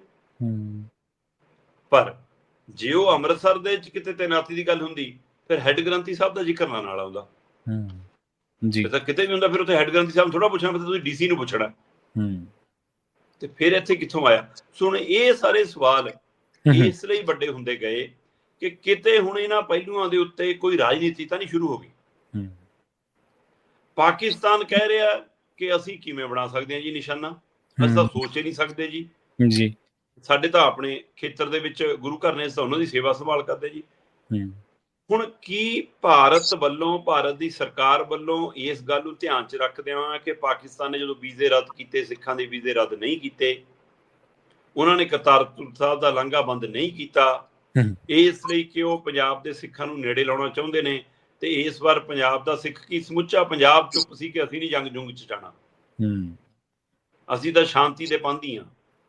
ਪਰ ਜੇ ਉਹ ਅੰਮ੍ਰਿਤਸਰ ਦੇ ਵਿੱਚ ਕਿਤੇ ਤੈਨਾਤੀ ਦੀ ਗੱਲ ਹੁੰਦੀ ਫਿਰ ਹੈੱਡ ਗ੍ਰੰਥੀ ਸਾਹਿਬ ਦਾ ਜ਼ਿਕਰ ਨਾਲ ਆਉਂਦਾ ਜੀ। ਤਾਂ ਕਿਤੇ ਵੀ ਹੁੰਦਾ ਫਿਰ ਉੱਥੇ ਹੈੱਡ ਗ੍ਰੰਥੀ ਸਾਹਿਬ ਥੋੜਾ ਪੁੱਛਣਾ, ਫਿਰ ਤੁਸੀਂ DC ਨੂੰ ਪੁੱਛਣਾ। ਤੇ ਫਿਰ ਇੱਥੇ ਕਿੱਥੋਂ ਆਇਆ? ਸੋ ਹੁਣ ਇਹ ਸਾਰੇ ਸਵਾਲ ਇਸ ਲਈ ਵੱਡੇ ਹੁੰਦੇ ਗਏ ਕਿ ਕਿਤੇ ਹੁਣ ਇਹਨਾਂ ਪਹਿਲੂਆਂ ਦੇ ਉੱਤੇ ਕੋਈ ਰਾਜਨੀਤੀ ਤਾਂ ਨਹੀਂ ਸ਼ੁਰੂ ਹੋ ਗਈ। ਪਾਕਿਸਤਾਨ ਕਹਿ ਰਿਹਾ ਕਿ ਅਸੀਂ ਕਿਵੇਂ ਬਣਾ ਸਕਦੇ ਹਾਂ ਜੀ ਨਿਸ਼ਾਨਾ, ਅਸੀਂ ਤਾਂ ਸੋਚ ਹੀ ਨਹੀਂ ਸਕਦੇ ਜੀ। ਸਾਡੇ ਤਾਂ ਆਪਣੇ ਖੇਤਰ ਦੇ ਵਿੱਚ ਗੁਰੂ ਘਰ ਨੇ, ਉਹਨਾਂ ਦੀ ਸੇਵਾ ਸੰਭਾਲ ਕਰਦੇ ਜੀ। ਹੁਣ ਕੀ ਭਾਰਤ ਵੱਲੋਂ, ਭਾਰਤ ਦੀ ਸਰਕਾਰ ਵੱਲੋਂ ਇਸ ਗੱਲ ਨੂੰ ਧਿਆਨ 'ਚ ਰੱਖਦਿਆਂ ਹੋਇਆ ਕਿ ਪਾਕਿਸਤਾਨ ਨੇ ਜਦੋਂ ਵੀਜ਼ੇ ਰੱਦ ਕੀਤੇ, ਸਿੱਖਾਂ ਦੇ ਵੀਜ਼ੇ ਰੱਦ ਨਹੀਂ ਕੀਤੇ, ਉਹਨਾਂ ਨੇ ਕਰਤਾਰਪੁਰ ਸਾਹਿਬ ਦਾ ਲਾਂਘਾ ਬੰਦ ਨਹੀਂ ਕੀਤਾ, ਇਸ ਲਈ ਕਿ ਉਹ ਪੰਜਾਬ ਦੇ ਸਿੱਖਾਂ ਨੂੰ ਨੇੜੇ ਲਾਉਣਾ ਚਾਹੁੰਦੇ ਨੇ। ਤੇ ਇਸ ਵਾਰ ਪੰਜਾਬ ਦਾ ਸਿੱਖ ਕੀ ਸਮੁੱਚਾ ਪੰਜਾਬ ਚੁੱਪ ਸੀ ਕਿ ਅਸੀਂ ਨਹੀਂ ਜੰਗ ਜੁੰਗ 'ਚ ਜਾਣਾ, ਅਸੀਂ ਤਾਂ ਸ਼ਾਂਤੀ ਦੇ ਪਾਂਧੀ ਹਾਂ,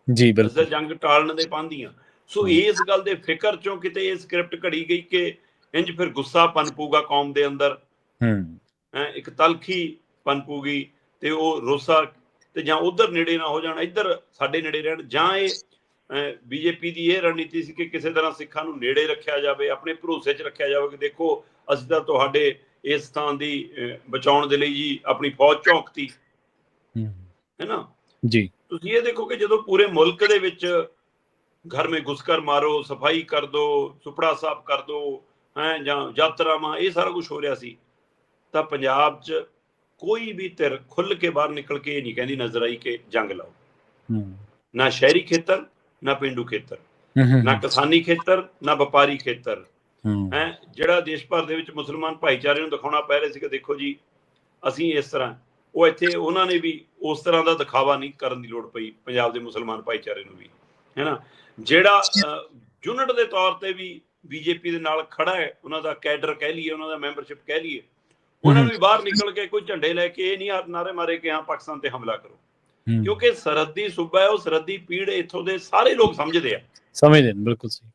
ਅਸੀਂ ਜੰਗ ਟਾਲਣ ਦੇ ਪਾਂਧੀ ਹਾਂ। ਸੋ ਇਸ ਗੱਲ ਦੇ ਫਿਕਰ ਚੋਂ ਕਿਤੇ ਇਹ ਸਕ੍ਰਿਪਟ ਘੜੀ ਗਈ ਕਿ ਇੰਜ ਫਿਰ ਗੁੱਸਾ ਪਨਪੂਗਾ ਕੌਮ ਦੇ ਅੰਦਰ, ਇੱਕ ਤਲਖੀ ਪਨਪੂਗੀ ਤੇ ਉਹ ਰੋਸਾ, ਤੇ ਜਾਂ ਉਧਰ ਨੇੜੇ ਨਾ ਹੋ ਜਾਣ, ਇੱਧਰ ਸਾਡੇ ਨੇੜੇ ਰਹਿਣ। ਜਾਂ ਇਹ ਬੀਜੇਪੀ ਦੀ ਇਹ ਰਣਨੀਤੀ ਸੀ ਕਿ ਕਿਸੇ ਤਰ੍ਹਾਂ ਸਿੱਖਾਂ ਨੂੰ ਨੇੜੇ ਰੱਖਿਆ ਜਾਵੇ, ਆਪਣੇ ਭਰੋਸੇ 'ਚ ਰੱਖਿਆ ਜਾਵੇ ਕਿ ਦੇਖੋ ਅਸੀਂ ਤਾਂ ਤੁਹਾਡੇ ਇਸ ਸਥਾਨ ਦੀ ਬਚਾਉਣ ਦੇ ਲਈ ਜੀ ਆਪਣੀ ਫੌਜ ਝੋਂਕਤੀ, ਹੈ ਨਾ ਜੀ। ਤੁਸੀਂ ਇਹ ਦੇਖੋ ਕਿ ਜਦੋਂ ਪੂਰੇ ਮੁਲਕ ਦੇ ਵਿੱਚ ਘਰ ਮੇ ਘੁਸਕਰ ਮਾਰੋ, ਸਫਾਈ ਕਰ ਦੋ, ਸੁਪੜਾ ਸਾਫ਼ ਕਰ ਦੋ, ਹੈ ਜਾਂ ਯਾਤਰਾਵਾਂ, ਇਹ ਸਾਰਾ ਕੁਝ ਹੋ ਰਿਹਾ ਸੀ, ਤਾਂ ਪੰਜਾਬ 'ਚ ਕੋਈ ਵੀ ਧਿਰ ਖੁੱਲ ਕੇ ਬਾਹਰ ਨਿਕਲ ਕੇ ਇਹ ਨਹੀਂ ਕਹਿੰਦੀ ਨਜ਼ਰ ਆਈ ਕਿ ਜੰਗ ਲਾਓ। ਨਾ ਸ਼ਹਿਰੀ ਖੇਤਰ, ਨਾ ਪੇਂਡੂ ਖੇਤਰ, ਨਾ ਕਿਸਾਨੀ ਖੇਤਰ, ਨਾ ਵਪਾਰੀ ਖੇਤਰ, ਹੈ ਜਿਹੜਾ ਦੇਸ਼ ਭਰ ਦੇ ਵਿੱਚ ਮੁਸਲਮਾਨ ਭਾਈਚਾਰੇ ਨੂੰ ਦਿਖਾਉਣਾ ਪੈ ਰਿਹਾ ਸੀ ਕਿ ਦੇਖੋ ਜੀ ਅਸੀਂ ਇਸ ਤਰ੍ਹਾਂ, ਉਹ ਇੱਥੇ ਉਹਨਾਂ ਨੇ ਵੀ ਉਸ ਤਰ੍ਹਾਂ ਦਾ ਦਿਖਾਵਾ ਨਹੀਂ ਕਰਨ ਦੀ ਲੋੜ ਪਈ ਪੰਜਾਬ ਦੇ ਮੁਸਲਮਾਨ ਭਾਈਚਾਰੇ ਨੂੰ ਵੀ, ਹੈ ਨਾ। ਜਿਹੜਾ ਯੂਨਿਟ ਦੇ ਤੌਰ ਤੇ ਵੀ ਬੀਜੇਪੀ ਦੇ ਨਾਲ ਖੜਾ ਹੈ, ਉਹਨਾਂ ਦਾ ਕੈਡਰ ਕਹਿ ਲਈਏ, ਉਹਨਾਂ ਦਾ ਮੈਂਬਰਸ਼ਿਪ ਕਹਿ ਲਈਏ, ਉਹਨਾਂ ਨੂੰ ਵੀ ਬਾਹਰ ਨਿਕਲ ਕੇ ਕੋਈ ਝੰਡੇ ਲੈ ਕੇ ਇਹ ਨਹੀਂ ਨਾਰੇ ਮਾਰੇ ਕਿ ਹਾਂ ਪਾਕਿਸਤਾਨ ਤੇ ਹਮਲਾ ਕਰੋ, ਕਿਉਂਕਿ ਸਰਹੱਦੀ ਸੂਬਾ ਹੈ, ਉਹ ਸਰਹੱਦੀ ਪੀੜ ਇੱਥੋਂ ਦੇ ਸਾਰੇ ਲੋਕ ਸਮਝਦੇ ਆ, ਸਮਝਦੇ ਨੇ, ਬਿਲਕੁਲ ਸਹੀ।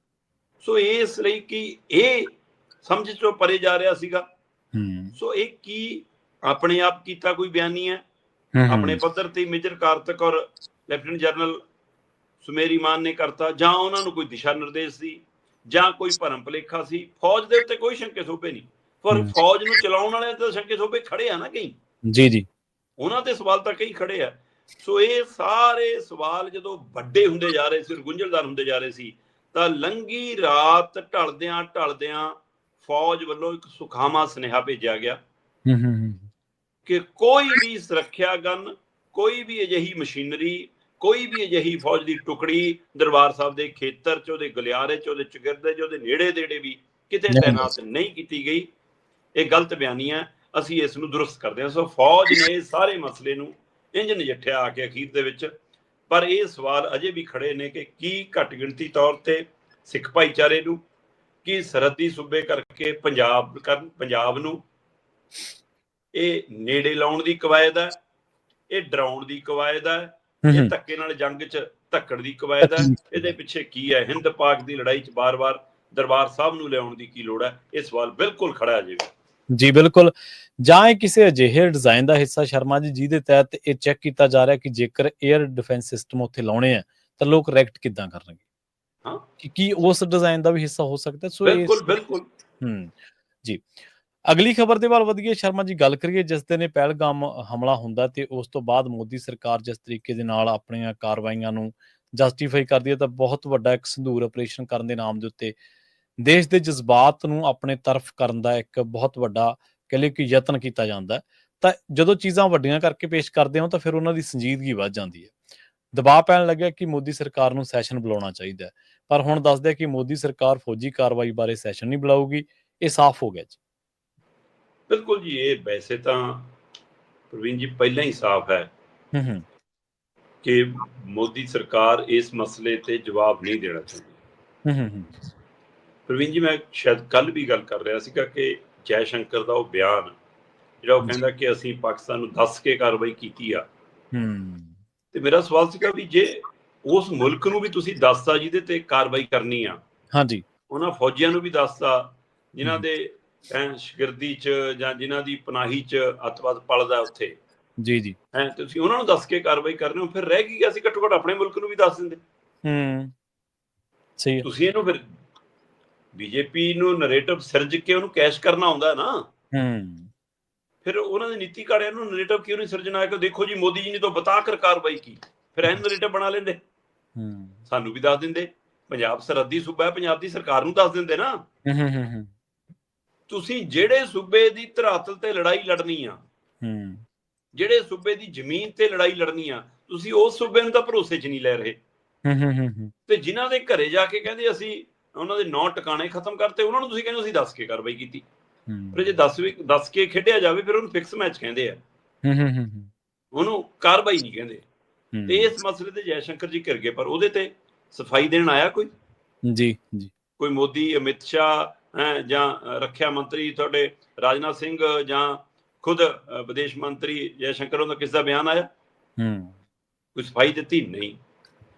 ਸੋ ਇਸ ਲਈ ਕਿ ਇਹ ਸਮਝ ਚੋਂ ਪਰੇ ਜਾ ਰਿਹਾ ਸੀਗਾ। ਸੋ ਇਹ ਕੀ ਆਪਣੇ ਆਪ ਕੀਤਾ ਕੋਈ ਬਿਆਨੀ ਹੈ? ਆਪਣੇ ਪੱਧਰ ਤੇ ਮੇਜਰ ਕਾਰਤਕ ਔਰ ਲੈਫਟੀਨੈਂਟ ਜਨਰਲ ਸੁਮੇਰ ਇਮਾਨ ਨੇ ਕਰਤਾ, ਜਾਂ ਉਹਨਾਂ ਨੂੰ ਕੋਈ ਦਿਸ਼ਾ ਨਿਰਦੇਸ਼ ਸੀ, ਜਾਂ ਕੋਈ ਭਰਮ ਭੁਲੇਖਾ ਸੀ? ਫੌਜ ਦੇ ਉੱਤੇ ਕੋਈ ਸ਼ੰਕੇ ਸੋਭੇ ਨਹੀਂ, ਪਰ ਫੌਜ ਨੂੰ ਚਲਾਉਣ ਵਾਲਿਆਂ ਤੇ ਸ਼ੰਕੇ ਸੋਭੇ ਖੜੇ ਆ ਨਾ ਕਈ, ਜੀ ਉਹਨਾਂ ਤੇ ਸਵਾਲ ਤਾਂ ਕਈ ਖੜੇ ਆ। ਸੋ ਇਹ ਸਾਰੇ ਸਵਾਲ ਜਦੋਂ ਵੱਡੇ ਹੁੰਦੇ ਜਾ ਰਹੇ ਸੀ, ਗੁੰਝਲਦਾਰ ਹੁੰਦੇ ਜਾ ਰਹੇ ਸੀ, ਤਾਂ ਲੰਘੀ ਰਾਤ ਢਲਦਿਆਂ ਢਲਦਿਆਂ ਫੌਜ ਵੱਲੋਂ ਇੱਕ ਸੁਖਾਵਾਂ ਸੁਨੇਹਾ ਭੇਜਿਆ ਗਿਆ ਕਿ ਕੋਈ ਵੀ ਸੁਰੱਖਿਆ ਗਨ, ਕੋਈ ਵੀ ਅਜਿਹੀ ਮਸ਼ੀਨਰੀ, ਕੋਈ ਵੀ ਅਜਿਹੀ ਫੌਜ ਦੀ ਟੁਕੜੀ ਦਰਬਾਰ ਸਾਹਿਬ ਦੇ ਖੇਤਰ 'ਚ, ਉਹਦੇ ਗਲਿਆਰੇ 'ਚ, ਉਹਦੇ ਚੁਗਿਰਦੇ 'ਚ, ਉਹਦੇ ਨੇੜੇ ਦੇੜੇ ਵੀ ਕਿਤੇ ਤੈਨਾਤ ਨਹੀਂ ਕੀਤੀ ਗਈ। ਇਹ ਗਲਤ ਬਿਆਨੀ ਹੈ, ਅਸੀਂ ਇਸ ਨੂੰ ਦੁਰਸਤ ਕਰਦੇ ਹਾਂ। ਸੋ ਫੌਜ ਨੇ ਸਾਰੇ ਮਸਲੇ ਨੂੰ ਇੰਜ ਨਜਿੱਠਿਆ ਆ ਕੇ ਅਖੀਰ ਦੇ ਵਿੱਚ। ਪਰ ਇਹ ਸਵਾਲ ਅਜੇ ਵੀ ਖੜੇ ਨੇ ਕਿ ਕੀ ਘੱਟ ਗਿਣਤੀ ਤੌਰ ਤੇ ਸਿੱਖ ਭਾਈਚਾਰੇ ਨੂੰ, ਕੀ ਸਰਹੱਦੀ ਸੂਬੇ ਕਰਕੇ ਪੰਜਾਬ ਨੂੰ ਇਹ ਨੇੜੇ ਲਾਉਣ ਦੀ ਕਵਾਇਦ ਹੈ, ਇਹ ਡਰਾਉਣ ਦੀ ਕਵਾਇਦ ਹੈ, ਇਹ ਧੱਕੇ ਨਾਲ ਜੰਗ 'ਚ ਧੱਕਣ ਦੀ ਕਵਾਇਦ ਹੈ? ਇਹਦੇ ਪਿੱਛੇ ਕੀ ਹੈ? ਹਿੰਦ ਪਾਕ ਦੀ ਲੜਾਈ 'ਚ ਬਾਰ-ਬਾਰ ਦਰਬਾਰ ਸਾਹਿਬ ਨੂੰ ਲਿਆਉਣ ਦੀ ਕੀ ਲੋੜ ਹੈ? ਇਹ ਸਵਾਲ ਬਿਲਕੁਲ ਖੜਾ ਹੈ ਜੀ ਬਿਲਕੁਲ। ਜਾਂ ਇਹ ਕਿਸੇ ਅਜਿਹੇ ਡਿਜ਼ਾਈਨ ਦਾ ਹਿੱਸਾ ਸ਼ਰਮਾ ਜੀ ਜਿਹਦੇ ਤਹਿਤ ਇਹ ਚੈੱਕ ਕੀਤਾ ਜਾ ਰਿਹਾ ਕਿ ਜੇਕਰ 에ਅਰ ਡਿਫੈਂਸ ਸਿਸਟਮ ਉੱਥੇ ਲਾਉਣੇ ਆ ਤਾਂ ਲੋਕ ਰਿਐਕਟ ਕਿੱਦਾਂ ਕਰਨਗੇ? ਹਾਂ, ਕੀ ਉਸ ਡਿਜ਼ਾਈਨ ਦਾ ਵੀ ਹਿੱਸਾ ਹੋ ਸਕਦਾ? ਸੋ ਬਿਲਕੁਲ ਜੀ। ਅਗਲੀ ਖਬਰ ਦੇ ਵੱਲ ਵਧੀਏ ਸ਼ਰਮਾ ਜੀ, ਗੱਲ ਕਰੀਏ ਜਿਸ ਦਿਨ ਪਹਿਲਗਾਮ ਹਮਲਾ ਹੁੰਦਾ ਤੇ ਉਸ ਤੋਂ ਬਾਅਦ ਮੋਦੀ ਸਰਕਾਰ ਜਿਸ ਤਰੀਕੇ ਦੇ ਨਾਲ ਆਪਣੀਆਂ ਕਾਰਵਾਈਆਂ ਨੂੰ ਜਸਟੀਫਾਈ ਕਰਦੀ ਹੈ, ਤਾਂ ਬਹੁਤ ਵੱਡਾ ਇੱਕ ਸੰਧੂਰ ਆਪਰੇਸ਼ਨ ਕਰਨ ਦੇ ਨਾਮ ਦੇ ਉੱਤੇ ਦੇਸ਼ ਦੇ ਜਜ਼ਬਾਤ ਨੂੰ ਆਪਣੇ ਤਰਫ ਕਰਨ ਦਾ ਇੱਕ ਬਹੁਤ ਵੱਡਾ ਕਹਿ ਲਈਏ ਕਿ ਯਤਨ ਕੀਤਾ ਜਾਂਦਾ। ਤਾਂ ਜਦੋਂ ਚੀਜ਼ਾਂ ਵੱਡੀਆਂ ਕਰਕੇ ਪੇਸ਼ ਕਰਦੇ ਹੋ ਤਾਂ ਫਿਰ ਉਹਨਾਂ ਦੀ ਸੰਜੀਦਗੀ ਵੱਧ ਜਾਂਦੀ ਹੈ। ਦਬਾਅ ਪੈਣ ਲੱਗਿਆ ਕਿ ਮੋਦੀ ਸਰਕਾਰ ਨੂੰ ਸੈਸ਼ਨ ਬੁਲਾਉਣਾ ਚਾਹੀਦਾ, ਪਰ ਹੁਣ ਦੱਸਦੇ ਕਿ ਮੋਦੀ ਸਰਕਾਰ ਫੌਜੀ ਕਾਰਵਾਈ ਬਾਰੇ ਸੈਸ਼ਨ ਨਹੀਂ ਬੁਲਾਊਗੀ। ਇਹ ਸਾਫ਼ ਹੋ ਗਿਆ ਜੀ। ਬਿਲਕੁਲ ਜੀ, ਇਹ ਵੈਸੇ ਤਾਂ ਪ੍ਰਵੀਨ ਜੀ ਪਹਿਲਾਂ ਹੀ ਸਾਫ਼ ਹੈ ਕਿ ਮੋਦੀ ਸਰਕਾਰ ਇਸ ਮਸਲੇ ਤੇ ਜਵਾਬ ਨਹੀਂ ਦੇਣਾ ਚਾਹੁੰਦੀ। ਪ੍ਰਵੀਨ ਜੀ, ਮੈਂ ਸ਼ਾਇਦ ਕੱਲ ਵੀ ਗੱਲ ਕਰ ਰਿਹਾ ਸੀਗਾ ਕਿ ਜੈ ਸ਼ੰਕਰ ਦਾ ਉਹ ਬਿਆਨ ਜਿਹੜਾ ਉਹ ਕਹਿੰਦਾ ਕਿ ਅਸੀਂ ਪਾਕਿਸਤਾਨ ਨੂੰ ਦੱਸ ਕੇ ਕਾਰਵਾਈ ਕੀਤੀ ਆ, ਤੇ ਮੇਰਾ ਸਵਾਲ ਸੀਗਾ ਵੀ ਜੇ ਉਸ ਮੁਲਕ ਨੂੰ ਵੀ ਤੁਸੀਂ ਦੱਸਦਾ ਜਿਹਦੇ ਤੇ ਕਾਰਵਾਈ ਕਰਨੀ ਆ, ਹਾਂਜੀ, ਉਹਨਾਂ ਫੌਜੀਆਂ ਨੂੰ ਵੀ ਦੱਸਦਾ ਜਿਨ੍ਹਾਂ ਦੇ ਸ਼ਗਿਰਦੀ 'ਚ ਜਾਂ ਜਿਨ੍ਹਾਂ ਦੀ ਪਨਾਹੀ 'ਚ ਅੱਤਵਾਦ ਪਲਦਾ ਉੱਥੇ, ਜੀ ਜੀ, ਤੁਸੀਂ ਉਹਨਾਂ ਨੂੰ ਦੱਸ ਕੇ ਕਾਰਵਾਈ ਕਰਨੀ ਹੋ, ਫਿਰ ਰਹਿ ਗਈ ਅਸੀਂ ਘੱਟੋ ਘੱਟ ਆਪਣੇ ਮੁਲਕ ਨੂੰ ਵੀ ਦੱਸ ਦਿੰਦੇ। ਸਹੀ, ਤੁਸੀਂ ਇਹਨੂੰ ਫਿਰ ਬੀਜੇਪੀ ਨੂੰ ਨਰੇਟਿਵ ਸਿਰਜ ਕੇ ਉਹਨੂੰ ਕੈਸ਼ ਕਰਨਾ ਆਉਂਦਾ ਨਾ, ਫਿਰ ਉਹਨਾਂ ਦੀ ਨੀਤੀ ਘਾੜਿਆਂ ਨੂੰ ਨਰੇਟਿਵ ਕਿਉਂ ਨਹੀਂ ਸਿਰਜਣਾ ਕਿ ਦੇਖੋ ਜੀ ਮੋਦੀ ਜੀ ਨੇ ਤਾਂ ਬਤਾ ਕਰ ਕਾਰਵਾਈ ਕੀ, ਫਿਰ ਐਨ ਨਰੇਟਿਵ ਬਣਾ ਲੈਂਦੇ, ਸਾਨੂੰ ਵੀ ਦੱਸ ਦਿੰਦੇ। ਪੰਜਾਬ ਸਰਹੱਦੀ ਸੂਬਾ ਹੈ, ਪੰਜਾਬ ਦੀ ਸਰਕਾਰ ਨੂੰ ਦੱਸ ਦਿੰਦੇ ਨਾ। ਤੁਸੀਂ ਜਿਹੜੇ ਸੂਬੇ ਦੀ ਧਰਾਤਲ ਤੇ ਲੜਾਈ ਲੜਨੀ ਆ, ਜਿਹੜੇ ਸੂਬੇ ਦੀ ਜ਼ਮੀਨ ਤੇ ਲੜਾਈ ਲੜਨੀ ਆ, ਤੁਸੀਂ ਉਸ ਸੂਬੇ ਨੂੰ ਤਾਂ ਭਰੋਸੇ 'ਚ ਨਹੀਂ ਲੈ ਰਹੇ। ਤੇ ਜਿਨ੍ਹਾਂ ਦੇ ਘਰੇ ਜਾ ਕੇ ਕਹਿੰਦੇ ਅਸੀਂ ਉਹਨਾਂ ਦੇ 9 ਟਿਕਾਣੇ ਖਤਮ ਕਰਤੇ, ਉਹਨਾਂ ਨੂੰ ਤੁਸੀਂ ਕਹਿੰਦੇ ਅਸੀਂ ਦੱਸ ਕੇ ਕਾਰਵਾਈ ਕੀਤੀ। ਪਰ ਜੇ ਦੱਸ ਕੇ ਖੇਡਿਆ ਜਾਵੇ ਫਿਰ ਉਹਨੂੰ ਫਿਕਸ ਮੈਚ ਕਹਿੰਦੇ ਆ, ਉਹਨੂੰ ਕਾਰਵਾਈ ਨਹੀਂ ਕਹਿੰਦੇ। ਤੇ ਇਸ ਮਸਲੇ ਤੇ ਜੈ ਸ਼ੰਕਰ ਜੀ ਘਿਰ ਗਏ, ਪਰ ਉਹਦੇ ਤੇ ਸਫਾਈ ਦੇਣ ਆਇਆ ਕੋਈ? ਜੀ ਜੀ, ਕੋਈ ਮੋਦੀ, ਅਮਿਤ ਸ਼ਾਹ ਜਾਂ ਰੱਖਿਆ ਮੰਤਰੀ ਤੁਹਾਡੇ ਰਾਜਨਾਥ ਸਿੰਘ ਜਾਂ ਖੁਦ ਵਿਦੇਸ਼ ਮੰਤਰੀ ਜੈ ਸ਼ੰਕਰ ਦਾ ਕਿਸ ਦਾ ਬਿਆਨ ਆਇਆ? ਕੋਈ ਸਫਾਈ ਦਿੱਤੀ? ਨਹੀਂ।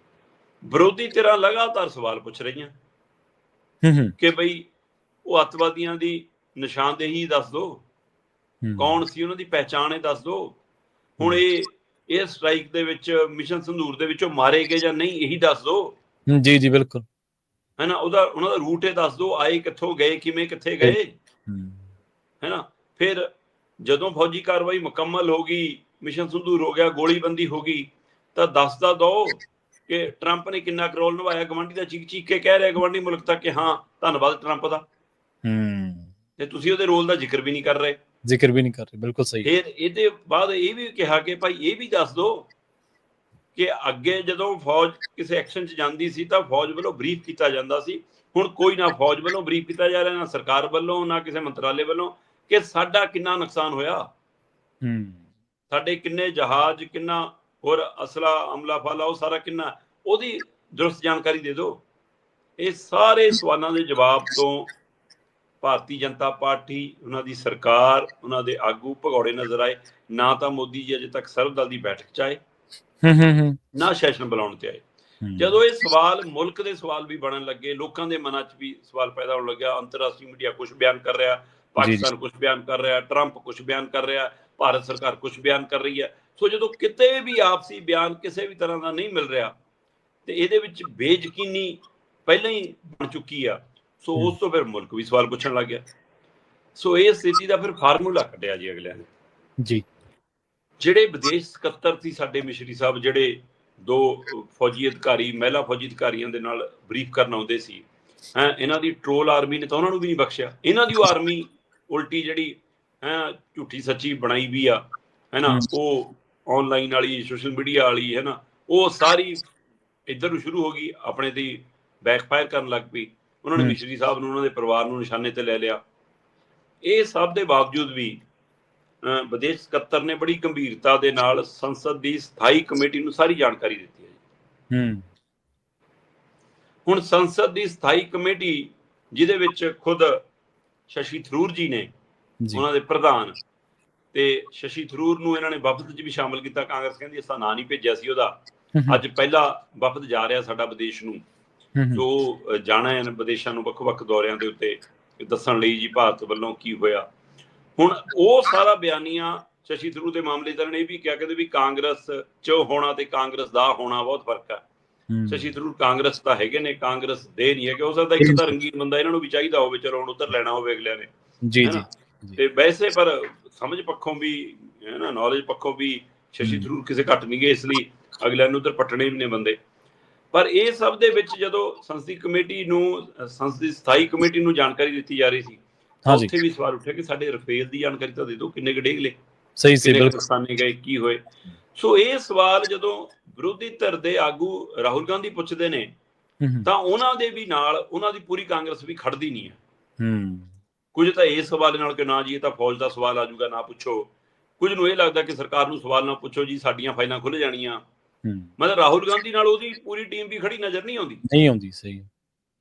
ਵਿਰੋਧੀ ਧਿਰਾਂ ਲਗਾਤਾਰ ਸਵਾਲ ਪੁੱਛ ਰਹੀਆਂ ਕਿ ਬਈ ਉਹ ਅੱਤਵਾਦੀਆਂ ਦੀ ਨਿਸ਼ਾਨਦੇਹੀ ਦੱਸ ਦਿਓ, ਕੌਣ ਸੀ ਉਹਨਾਂ ਦੀ ਪਹਿਚਾਣ ਹੈ ਦੱਸ ਦਿਓ। ਹੁਣ ਇਹ ਸਟ੍ਰਾਈਕ ਦੇ ਵਿੱਚ ਮਿਸ਼ਨ ਸੰਦੂਰ ਦੇ ਵਿੱਚੋਂ ਮਾਰੇ ਗਏ ਜਾਂ ਨਹੀਂ, ਇਹੀ ਦੱਸ ਦਿਓ। ਜੀ ਜੀ, ਬਿਲਕੁਲ ਹੈ ਨਾ। ਉਹਨਾਂ ਦਾ ਰੂਟ ਇਹ ਦੱਸ ਦਿਓ, ਆਏ ਕਿੱਥੋਂ, ਗਏ ਕਿਵੇਂ, ਕਿੱਥੇ ਗਏ, ਹੈ ਨਾ। ਫਿਰ ਜਦੋਂ ਫੌਜੀ ਕਾਰਵਾਈ ਮੁਕੰਮਲ ਹੋ ਗਈ, ਮਿਸ਼ਨ ਸੰਦੂਰ ਹੋ ਗਿਆ, ਗੋਲੀਬੰਦੀ ਹੋ ਗਈ, ਤਾਂ ਦੱਸਦਾ ਦਿਓ ਕਿ ਟਰੰਪ ਨੇ ਕਿੰਨਾ ਕੁ ਰੋਲ ਨਿਭਾਇਆ। ਗਵਾਂਢੀ ਦਾ ਚੀਕ ਚੀਕ ਕੇ ਕਹਿ ਰਿਹਾ, ਗਵਾਂਢੀ ਮੁਲਕ ਤੱਕ, ਕਿ ਹਾਂ ਧੰਨਵਾਦ ਟਰੰਪ ਦਾ, ਤੇ ਤੁਸੀਂ ਉਹਦੇ ਰੋਲ ਦਾ ਜ਼ਿਕਰ ਵੀ ਨਹੀਂ ਕਰ ਰਹੇ। ਬਿਲਕੁਲ ਸਹੀ। ਫਿਰ ਇਹਦੇ ਬਾਅਦ ਇਹ ਵੀ ਕਿਹਾ ਕਿ ਭਾਈ ਇਹ ਵੀ ਦੱਸ ਦਿਓ ਕਿ ਅੱਗੇ ਜਦੋਂ ਫੌਜ ਕਿਸੇ ਐਕਸ਼ਨ 'ਚ ਜਾਂਦੀ ਸੀ ਤਾਂ ਫੌਜ ਵੱਲੋਂ ਬਰੀਫ ਕੀਤਾ ਜਾਂਦਾ ਸੀ, ਹੁਣ ਕੋਈ ਨਾ ਫੌਜ ਵੱਲੋਂ ਬਰੀਫ ਕੀਤਾ ਜਾ ਰਿਹਾ, ਨਾ ਸਰਕਾਰ ਵੱਲੋਂ, ਨਾ ਕਿਸੇ ਮੰਤਰਾਲੇ ਵੱਲੋਂ, ਕਿ ਸਾਡਾ ਕਿੰਨਾ ਨੁਕਸਾਨ ਹੋਇਆ, ਸਾਡੇ ਕਿੰਨੇ ਜਹਾਜ਼, ਕਿੰਨਾ ਹੋਰ ਅਸਲਾ ਅਮਲਾ ਫਾਲਾ, ਉਹ ਸਾਰਾ ਕਿੰਨਾ, ਉਹਦੀ ਦਰੁਸਤ ਜਾਣਕਾਰੀ ਦੇ ਦਿਓ। ਇਹ ਸਾਰੇ ਸਵਾਲਾਂ ਦੇ ਜਵਾਬ ਤੋਂ ਭਾਰਤੀ ਜਨਤਾ ਪਾਰਟੀ, ਉਹਨਾਂ ਦੀ ਸਰਕਾਰ, ਉਹਨਾਂ ਦੇ ਆਗੂ ਭਗੌੜੇ ਨਜ਼ਰ ਆਏ। ਨਾ ਤਾਂ ਮੋਦੀ ਜੀ ਅਜੇ ਤੱਕ ਸਰਬ ਦਲ ਦੀ ਬੈਠਕ 'ਚ ਆਏ, ਨਾ ਸੈਸ਼ਨ ਬੁਲਾਉਣ ਤੇ ਆਏ। ਜਦੋਂ ਇਹ ਸਵਾਲ ਮੁਲਕ ਦੇ ਸਵਾਲ ਵੀ ਬਣਨ ਲੱਗੇ, ਲੋਕਾਂ ਦੇ ਮਨਾਂ 'ਚ ਵੀ ਸਵਾਲ ਪੈਦਾ ਹੋਣ ਲੱਗਿਆ। ਅੰਤਰਰਾਸ਼ਟਰੀ ਮੀਡੀਆ ਕੁਝ ਬਿਆਨ ਕਰ ਰਿਹਾ, ਪਾਕਿਸਤਾਨ ਕੁਝ ਬਿਆਨ ਕਰ ਰਿਹਾ, ਟਰੰਪ ਕੁਝ ਬਿਆਨ ਕਰ ਰਿਹਾ, ਭਾਰਤ ਸਰਕਾਰ ਕੁਝ ਬਿਆਨ ਕਰ ਰਹੀ ਹੈ। ਸੋ ਜਦੋਂ ਕਿਤੇ ਵੀ ਆਪਸੀ ਬਿਆਨ ਕਿਸੇ ਵੀ ਤਰ੍ਹਾਂ ਦਾ ਨਹੀਂ ਮਿਲ ਰਿਹਾ ਤੇ ਇਹਦੇ ਵਿੱਚ ਬੇਯਕੀਨੀ ਪਹਿਲਾਂ ਹੀ ਬਣ ਚੁੱਕੀ ਆ, ਸੋ ਉਸ ਤੋਂ ਫਿਰ ਮੁਲਕ ਵੀ ਸਵਾਲ ਪੁੱਛਣ ਲੱਗ ਗਿਆ। ਸੋ ਇਹ ਸਥਿਤੀ ਦਾ ਫਿਰ ਫਾਰਮੂਲਾ ਕੱਢਿਆ ਜੀ ਅਗਲਿਆਂ ਨੇ ਜੀ। ਜਿਹੜੇ ਵਿਦੇਸ਼ ਸਕੱਤਰ ਸੀ ਸਾਡੇ ਮਿਸ਼ਰੀ ਸਾਹਿਬ, ਜਿਹੜੇ 2 ਫੌਜੀ ਅਧਿਕਾਰੀ, ਮਹਿਲਾ ਫੌਜੀ ਅਧਿਕਾਰੀਆਂ ਦੇ ਨਾਲ ਬਰੀਫ ਕਰਨ ਆਉਂਦੇ ਸੀ, ਇਹਨਾਂ ਦੀ ਟਰੋਲ ਆਰਮੀ ਨੇ ਤਾਂ ਉਹਨਾਂ ਨੂੰ ਵੀ ਨਹੀਂ ਬਖਸ਼ਿਆ। ਇਹਨਾਂ ਦੀ ਉਹ ਆਰਮੀ ਉਲਟੀ ਜਿਹੜੀ ਝੂਠੀ ਸੱਚੀ ਬਣਾਈ ਵੀ ਆ, ਹੈ ਨਾ, ਉਹ ਆਨਲਾਈਨ ਵਾਲੀ, ਸੋਸ਼ਲ ਮੀਡੀਆ ਵਾਲੀ, ਹੈ ਨਾ, ਉਹ ਸਾਰੀ ਇੱਧਰ ਨੂੰ ਸ਼ੁਰੂ ਹੋ ਗਈ, ਆਪਣੇ ਤੇ ਬੈਕਫਾਇਰ ਕਰਨ ਲੱਗ ਪਈ। ਉਹਨਾਂ ਨੇ ਮਿਸ਼ਰੀ ਸਾਹਿਬ ਨੂੰ, ਉਹਨਾਂ ਦੇ ਪਰਿਵਾਰ ਨੂੰ ਨਿਸ਼ਾਨੇ ਤੇ ਲੈ ਲਿਆ। ਇਹ ਸਭ ਦੇ ਬਾਵਜੂਦ ਵੀ ਵਿਦੇਸ਼ ਸਕੱਤਰ ਨੇ ਬੜੀ ਗੰਭੀਰਤਾ ਦੇ ਨਾਲ ਸੰਸਦ ਦੀ ਸਥਾਈ ਕਮੇਟੀ ਨੂੰ ਸਾਰੀ ਜਾਣਕਾਰੀ ਦਿੱਤੀ ਹੈ। ਹੁਣ ਸੰਸਦ ਦੀ ਸਥਾਈ ਕਮੇਟੀ, ਜਿਹਦੇ ਵਿੱਚ ਖੁਦ ਸ਼ਸ਼ੀ ਥਰੂਰ ਜੀ ਨੇ, ਉਹਨਾਂ ਦੇ ਪ੍ਰਧਾਨ, ਤੇ ਸ਼ਸ਼ੀ ਥਰੂਰ ਨੂੰ ਇਹਨਾਂ ਨੇ ਵਫਦ 'ਚ ਵੀ ਸ਼ਾਮਲ ਕੀਤਾ। ਕਾਂਗਰਸ ਕਹਿੰਦੀ ਅਸਾਂ ਨਾਂ ਨਹੀਂ ਭੇਜਿਆ ਸੀ ਉਹਦਾ। ਅੱਜ ਪਹਿਲਾ ਵਫਦ ਜਾ ਰਿਹਾ ਸਾਡਾ ਵਿਦੇਸ਼ ਨੂੰ, ਜੋ ਜਾਣਾ ਹੈ ਵਿਦੇਸ਼ਾਂ ਨੂੰ ਵੱਖ-ਵੱਖ ਦੌਰਿਆਂ ਦੇ ਉੱਤੇ ਦੱਸਣ ਲਈ ਜੀ ਭਾਰਤ ਵੱਲੋਂ ਕੀ ਹੋਇਆ। ਹੁਣ ਉਹ ਸਾਰਾ ਬਿਆਨੀਆਂ ਸ਼ਸ਼ੀ ਥਰੂਰ ਦੇ ਮਾਮਲੇਦਾਰ ਨੇ ਇਹ ਵੀ ਕਿਹਾ, ਕਹਿੰਦੇ ਵੀ ਕਾਂਗਰਸ 'ਚ ਹੋਣਾ ਤੇ ਕਾਂਗਰਸ ਦਾ ਹੋਣਾ ਬਹੁਤ ਫਰਕ ਹੈ। ਸ਼ਸ਼ੀ ਥਰੂਰ ਕਾਂਗਰਸ ਤਾਂ ਹੈਗੇ ਨੇ, ਕਾਂਗਰਸ ਦੇ ਨਹੀਂ ਹੈਗੇ। ਹੋ ਸਕਦਾ ਇੱਕ ਤਾਂ ਰੰਗੀਨ ਬੰਦਾ ਇਹਨਾਂ ਨੂੰ ਵੀ ਚਾਹੀਦਾ ਹੋਵੇ, ਚਲੋ ਹੁਣ ਉੱਧਰ ਲੈਣਾ ਹੋਵੇ ਅਗਲਿਆਂ ਨੇ, ਜੀ ਜੀ। ਤੇ ਵੈਸੇ ਪਰ ਸਮਝ ਪੱਖੋਂ ਵੀ, ਹੈ ਨਾ, ਨੌਲੇਜ ਪੱਖੋਂ ਵੀ ਸ਼ਸ਼ੀ ਥਰੂਰ ਕਿਸੇ ਘੱਟ ਨਹੀਂ ਗਏ, ਇਸ ਲਈ ਅਗਲਿਆਂ ਨੂੰ ਉੱਧਰ ਪੱਟਣੇ ਵੀ ਨੇ ਬੰਦੇ। ਪਰ ਇਹ ਸਭ ਦੇ ਵਿੱਚ ਜਦੋਂ ਸੰਸਦੀ ਕਮੇਟੀ ਨੂੰ, ਸੰਸਦੀ ਸਥਾਈ ਕਮੇਟੀ ਨੂੰ ਜਾਣਕਾਰੀ ਦਿੱਤੀ ਜਾ ਰਹੀ ਸੀ, ਉੱਥੇ ਵੀ ਸਵਾਲ ਉੱਠਿਆ ਕਿ ਸਾਡੇ ਰਫੇਲ ਦੀ ਜਾਣਕਾਰੀ ਤਾਂ ਦੇ ਦਿਓ, ਕਿੰਨੇ ਕੁ ਡੇਗ ਲਏ, ਕਿੰਨੇ ਨੁਕਸਾਨੇ ਗਏ, ਕੀ ਹੋਏ। ਸੋ ਇਹ ਸਵਾਲ ਜਦੋਂ ਵਿਰੋਧੀ ਧਿਰ ਦੇ ਆਗੂ ਰਾਹੁਲ ਗਾਂਧੀ ਪੁੱਛਦੇ ਨੇ ਤਾਂ ਉਹਨਾਂ ਦੇ ਵੀ ਨਾਲ ਉਹਨਾਂ ਦੀ ਪੂਰੀ ਕਾਂਗਰਸ ਵੀ ਖੜਦੀ ਨਹੀਂ ਹੈ। ਕੁਝ ਤਾਂ ਇਸ ਸਵਾਲ ਨਾਲ ਕਿ ਨਾ ਜੀ ਇਹ ਤਾਂ ਫੌਜ ਦਾ ਸਵਾਲ ਆ ਜਾਊਗਾ, ਨਾ ਪੁੱਛੋ। ਕੁਝ ਨੂੰ ਇਹ ਲੱਗਦਾ ਕਿ ਸਰਕਾਰ ਨੂੰ ਸਵਾਲ ਨਾ ਪੁੱਛੋ ਜੀ, ਸਾਡੀਆਂ ਫਾਈਲਾਂ ਖੁੱਲ ਜਾਣੀਆਂ। ਮਤਲਬ ਰਾਹੁਲ ਗਾਂਧੀ ਨਾਲ ਉਹਦੀ ਪੂਰੀ ਟੀਮ ਵੀ ਖੜੀ ਨਜ਼ਰ ਨਹੀਂ ਆਉਂਦੀ। ਸਹੀ।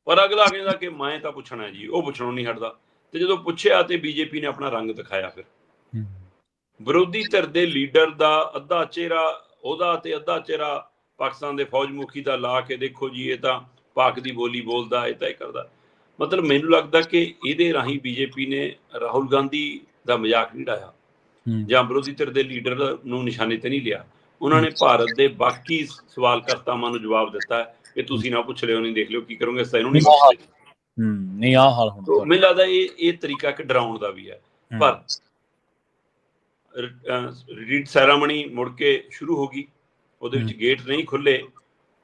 ਪਰ ਅਗਲਾ ਕਹਿੰਦਾ ਕਿ ਮੈਂ ਤਾਂ ਪੁੱਛਣਾ ਜੀ, ਉਹ ਪੁੱਛਣੋਂ ਨਹੀਂ ਹਟਦਾ। ਤੇ ਜਦੋਂ ਪੁੱਛਿਆ ਤੇ ਬੀਜੇਪੀ ਨੇ ਆਪਣਾ ਰੰਗ ਦਿਖਾਇਆ। ਫਿਰ ਵਿਰੋਧੀ ਧਿਰ ਦੇ ਲੀਡਰ ਦਾ ਅੱਧਾ ਚਿਹਰਾ ਉਹਦਾ ਤੇ ਅੱਧਾ ਚਿਹਰਾ ਪਾਕਿਸਤਾਨ ਦੇ ਫੌਜ ਮੁਖੀ ਦਾ ਲਾ ਕੇ ਦੇਖੋ ਜੀ, ਇਹ ਤਾਂ ਪਾਕ ਦੀ ਬੋਲੀ ਬੋਲਦਾ, ਇਹ ਤਾਂ ਇਹ ਕਰਦਾ। ਮਤਲਬ ਮੈਨੂੰ ਲੱਗਦਾ ਕਿ ਇਹਦੇ ਰਾਹੀਂ ਬੀਜੇਪੀ ਨੇ ਰਾਹੁਲ ਗਾਂਧੀ ਦਾ ਮਜ਼ਾਕ ਨਹੀਂ ਉਡਾਇਆ ਜਾਂ ਵਿਰੋਧੀ ਧਿਰ ਦੇ ਲੀਡਰ ਨੂੰ ਨਿਸ਼ਾਨੇ ਤੇ ਨਹੀਂ ਲਿਆ। ਉਹਨਾਂ ਨੇ ਭਾਰਤ ਦੇ ਬਾਕੀ ਸਵਾਲ ਕਰਤਾਵਾਂ ਨੂੰ ਜਵਾਬ ਦਿੱਤਾ ਕਿ ਤੁਸੀਂ ਨਾ ਪੁੱਛ ਲਿਓ, ਨਹੀਂ ਦੇਖ ਲਿਓ ਕੀ ਕਰੋਗੇ, ਇਹਨੂੰ ਨਹੀਂ ਬਖਸ਼ਦੇ। ਨਹੀਂ ਆਹ ਹਾਲ ਹੋਣਾ। ਮੈਨੂੰ ਲੱਗਦਾ ਇਹ ਤਰੀਕਾ ਇੱਕ ਡਰਾਉਣ ਦਾ ਵੀ ਹੈ। ਪਰ ਰੀਡ ਸੈਰਾਮਨੀ ਮੁੜ ਕੇ ਸ਼ੁਰੂ ਹੋ ਗਈ ਉਹਦੇ ਵਿੱਚ ਗੇਟ ਨਹੀਂ ਖੁੱਲੇ,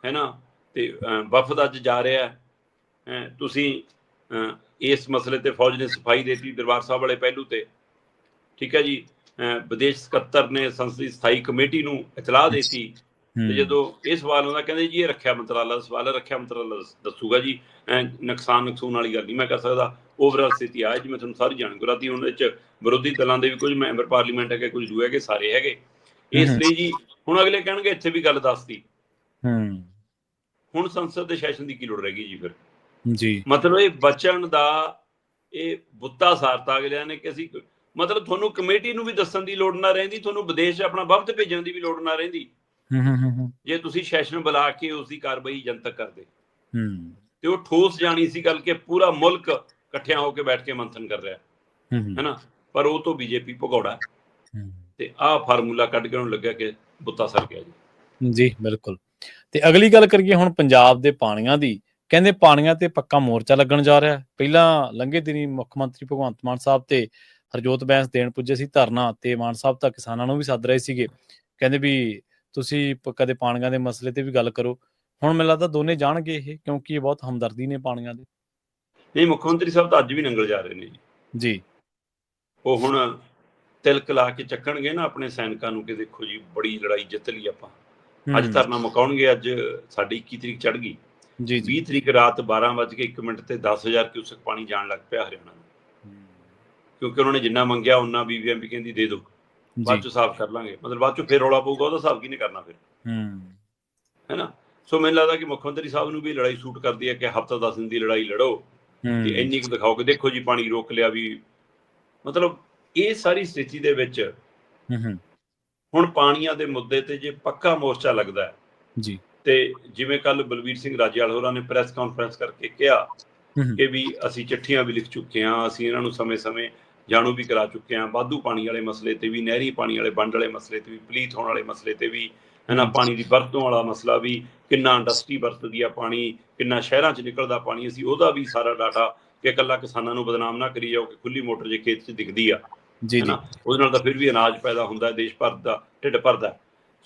ਹੈ ਨਾ। ਤੇ ਵਫਦ ਅੱਜ ਜਾ ਰਿਹਾ ਹੈ, ਤੁਸੀਂ ਇਸ ਮਸਲੇ ਤੇ ਫੌਜ ਨੇ ਸਫਾਈ ਦੇਤੀ ਦਰਬਾਰ ਸਾਹਿਬ ਵਾਲੇ ਪਹਿਲੂ ਤੇ, ਠੀਕ ਹੈ ਜੀ। ਵਿਦੇਸ਼ ਸਕੱਤਰ ਨੇ ਸੰਸਦੀ ਸਥਾਈ ਕਮੇਟੀ ਨੂੰ ਇਤਲਾਹ ਦੇਤੀ, ਤੇ ਜਦੋਂ ਇਹ ਸਵਾਲ ਹੁੰਦਾ ਕਹਿੰਦੇ ਜੀ ਇਹ ਰੱਖਿਆ ਮੰਤਰਾਲਾ ਦਾ ਸਵਾਲ ਹੈ, ਰੱਖਿਆ ਮੰਤਰਾਲਾ ਦੱਸੂਗਾ ਜੀ, ਨੁਕਸਾਨ ਵਾਲੀ ਗੱਲ ਨਹੀਂ ਮੈਂ ਕਰ ਸਕਦਾ। ਓਵਰਆਲ ਸਥਿਤੀ ਆ ਜੀ, ਮੈਂ ਤੁਹਾਨੂੰ ਸਾਰੀ ਜਾਣਕਾਰੀ ਕਰਾਤੀ। ਉਹਨਾਂ ਵਿੱਚ ਵਿਰੋਧੀ ਦਲਾਂ ਦੇ ਵੀ ਕੁਝ ਮੈਂਬਰ ਪਾਰਲੀਮੈਂਟ ਹੈਗੇ, ਕੁਝ ਦੂਏ ਹੈਗੇ, ਸਾਰੇ ਹੈਗੇ। ਇਸ ਲਈ ਜੀ ਹੁਣ ਅਗਲੇ ਕਹਿਣਗੇ ਇੱਥੇ ਵੀ ਗੱਲ ਦੱਸਤੀ, ਹੁਣ ਸੰਸਦ ਦੇ ਸੈਸ਼ਨ ਦੀ ਕੀ ਲੋੜ ਰਹਿ ਗਈ ਜੀ ਫਿਰ ਜੀ। ਮਤਲਬ ਇਹ ਬਚਣ ਦਾ ਇਹ ਬੁੱਤਾ ਸਾਰਤਾ ਅਗਲਿਆਂ ਨੇ ਕਿ ਅਸੀਂ, ਮਤਲਬ ਤੁਹਾਨੂੰ ਕਮੇਟੀ ਨੂੰ ਵੀ ਦੱਸਣ ਦੀ ਲੋੜ ਨਾ ਰਹਿੰਦੀ, ਤੁਹਾਨੂੰ ਵਿਦੇਸ਼ ਆਪਣਾ ਵਫਦ ਭੇਜਣ ਦੀ ਵੀ ਲੋੜ ਨਾ ਰਹਿੰਦੀ, ਜੇ ਤੁਸੀਂ ਸੈਸ਼ਨ ਬੁਲਾ ਕੇ ਉਸ ਦੀ ਕਾਰਵਾਈ ਜਨਤਕ ਕਰਦੇ। ਤੇ ਉਹ ਠੋਸ ਜਾਣੀ ਸੀ ਗੱਲ ਕਿ ਪੂਰਾ ਮੁਲਕ ਇਕੱਠਿਆਂ ਹੋ ਕੇ ਬੈਠ ਕੇ ਮੰਥਨ ਕਰ ਰਿਹਾ ਹੈ ਨਾ, ਪਰ ਉਹ ਤੋਂ ਬੀਜੇਪੀ ਭਗੌੜਾ ਤੇ ਆਹ ਫਾਰਮੂਲਾ ਕੱਢ ਕੇ ਉਹਨੂੰ ਲੱਗਿਆ ਕਿ ਬੁੱਤਾ ਸਰ ਗਿਆ ਜੀ। ਜੀ ਬਿਲਕੁਲ। ਤੇ ਅਗਲੀ ਗੱਲ ਕਰੀਏ ਹੁਣ ਪੰਜਾਬ ਦੇ ਪਾਣੀਆਂ ਦੀ। ਕਹਿੰਦੇ ਪਾਣੀਆਂ ਤੇ ਪੱਕਾ ਮੋਰਚਾ ਲੱਗਣ ਜਾ ਰਿਹਾ। ਪਹਿਲਾਂ ਲੰਘੇ ਦਿਨੀ ਮੁੱਖ ਮੰਤਰੀ ਭਗਵੰਤ ਮਾਨ ਸਾਹਿਬ ਤੇ ਹਰਜੋਤ ਬੈਂਸ ਦੇਣ ਪੁੱਜੇ ਸੀ ਧਰਨਾ, ਤੇ ਮਾਨ ਸਾਹਿਬ ਤਾਂ ਕਿਸਾਨਾਂ ਨੂੰ ਵੀ ਸੱਦ ਰਹੇ ਸੀਗੇ, ਕਹਿੰਦੇ ਵੀ ਤੁਸੀਂ ਕਦੇ ਪਾਣੀਆਂ ਦੇ ਮਸਲੇ ਤੇ ਵੀ ਗੱਲ ਕਰੋ। ਹੁਣ ਮੈਨੂੰ ਲੱਗਦਾ ਦੋਨੇ ਜਾਣਗੇ ਇਹ, ਕਿਉਂਕਿ ਇਹ ਬਹੁਤ ਹਮਦਰਦੀ ਨੇ ਪਾਣੀਆਂ ਦੇ। ਨਹੀਂ, ਮੁੱਖ ਮੰਤਰੀ ਸਾਹਿਬ ਤਾਂ ਅੱਜ ਵੀ ਨੰਗਲ ਜਾ ਰਹੇ ਨੇ ਜੀ। ਉਹ ਹੁਣ ਤਿਲਕ ਲਾ ਕੇ ਚੱਕਣਗੇ ਨਾ ਆਪਣੇ ਸੈਨਿਕਾਂ ਨੂੰ ਕਿ ਦੇਖੋ ਜੀ ਬੜੀ ਲੜਾਈ ਜਿੱਤ ਲਈ ਆਪਾਂ। ਅੱਜ ਧਰਨਾ ਮੁਕਾਉਣਗੇ। ਅੱਜ ਸਾਡੀ 21 ਤਰੀਕ ਚੜ੍ਹ ਗਈ, 20 ਤਰੀਕ ਰਾਤ 12:01 ਤੇ 10,000 ਕਿਊਸਕ ਪਾਣੀ ਜਾਣ ਲੱਗ ਪਿਆ ਹਰਿਆਣਾ ਨੂੰ, ਕਿਉਂਕਿ ਉਹਨਾਂ ਨੇ ਜਿੰਨਾ ਮੰਗਿਆ ਉਹਨਾਂ BBMP ਕਹਿੰਦੀ ਦੇ ਦਿਓ, ਬਾਅਦ ਚੋਂ ਸਾਫ਼ ਕਰ ਲਾਂਗੇ। ਮਤਲਬ ਬਾਅਦ ਚੋਂ ਫਿਰ ਰੌਲਾ ਪਊਗਾ, ਉਹਦਾ ਹਿਸਾਬ ਕਿਹਨੇ ਕਰਨਾ ਫਿਰ, ਹੈ ਨਾ। ਸੋ ਮੈਨੂੰ ਲੱਗਦਾ ਕਿ ਮੁੱਖ ਮੰਤਰੀ ਸਾਹਿਬ ਨੂੰ ਵੀ ਲੜਾਈ ਸੂਟ ਕਰਦੀ ਹੈ ਕਿ ਹਫ਼ਤਾ 10 ਦਿਨ ਦੀ ਲੜਾਈ ਲੜੋ ਤੇ ਇੰਨੀ ਕੁ ਦਿਖਾਓ ਕਿ ਦੇਖੋ ਜੀ ਪਾਣੀ ਰੋਕ ਲਿਆ ਵੀ। ਮਤਲਬ ਇਹ ਸਾਰੀ ਸਥਿਤੀ ਦੇ ਵਿੱਚ ਹੁਣ ਪਾਣੀਆਂ ਦੇ ਮੁੱਦੇ ਤੇ ਜੇ ਪੱਕਾ ਮੋਰਚਾ ਲੱਗਦਾ ਹੈ ਜੀ, ਤੇ ਜਿਵੇਂ ਕੱਲ ਬਲਵੀਰ ਸਿੰਘ ਰਾਜੇਵਾਲ ਹੋਰਾਂ ਨੇ ਪ੍ਰੈਸ ਕਾਨਫਰੰਸ ਕਰਕੇ ਕਿਹਾ ਕਿ ਵੀ ਅਸੀਂ ਚਿੱਠੀਆਂ ਵੀ ਲਿਖ ਚੁੱਕੇ ਹਾਂ, ਅਸੀਂ ਇਹਨਾਂ ਨੂੰ ਸਮੇਂ-ਸਮੇਂ ਜਾਣੂ ਵੀ ਕਰਾ ਚੁੱਕੇ ਹਾਂ, ਵਾਧੂ ਪਾਣੀ ਵਾਲੇ ਮਸਲੇ ਤੇ ਵੀ, ਨਹਿਰੀ ਪਾਣੀ ਵਾਲੇ ਵੰਡ ਵਾਲੇ ਮਸਲੇ ਤੇ ਵੀ, ਪਲੀਤ ਹੋਣ ਵਾਲੇ ਮਸਲੇ ਤੇ ਵੀ, ਹੈ ਨਾ, ਪਾਣੀ ਦੀ ਵਰਤੋਂ ਵਾਲਾ ਮਸਲਾ ਵੀ, ਕਿੰਨਾ ਇੰਡਸਟਰੀ ਵਰਤਦੀ ਆ ਪਾਣੀ, ਕਿੰਨਾ ਸ਼ਹਿਰਾਂ 'ਚ ਨਿਕਲਦਾ ਪਾਣੀ, ਅਸੀਂ ਉਹਦਾ ਵੀ ਸਾਰਾ ਡਾਟਾ ਕਿ ਇਕੱਲਾ ਕਿਸਾਨਾਂ ਨੂੰ ਬਦਨਾਮ ਨਾ ਕਰੀ ਜਾਓ ਕਿ ਖੁੱਲੀ ਮੋਟਰ ਜੇ ਖੇਤ 'ਚ ਦਿਖਦੀ ਆ, ਹੈ ਨਾ, ਉਹਦੇ ਨਾਲ ਤਾਂ ਫਿਰ ਵੀ ਅਨਾਜ ਪੈਦਾ ਹੁੰਦਾ, ਦੇਸ਼ ਭਰ ਦਾ ਢਿੱਡ ਭਰਦਾ।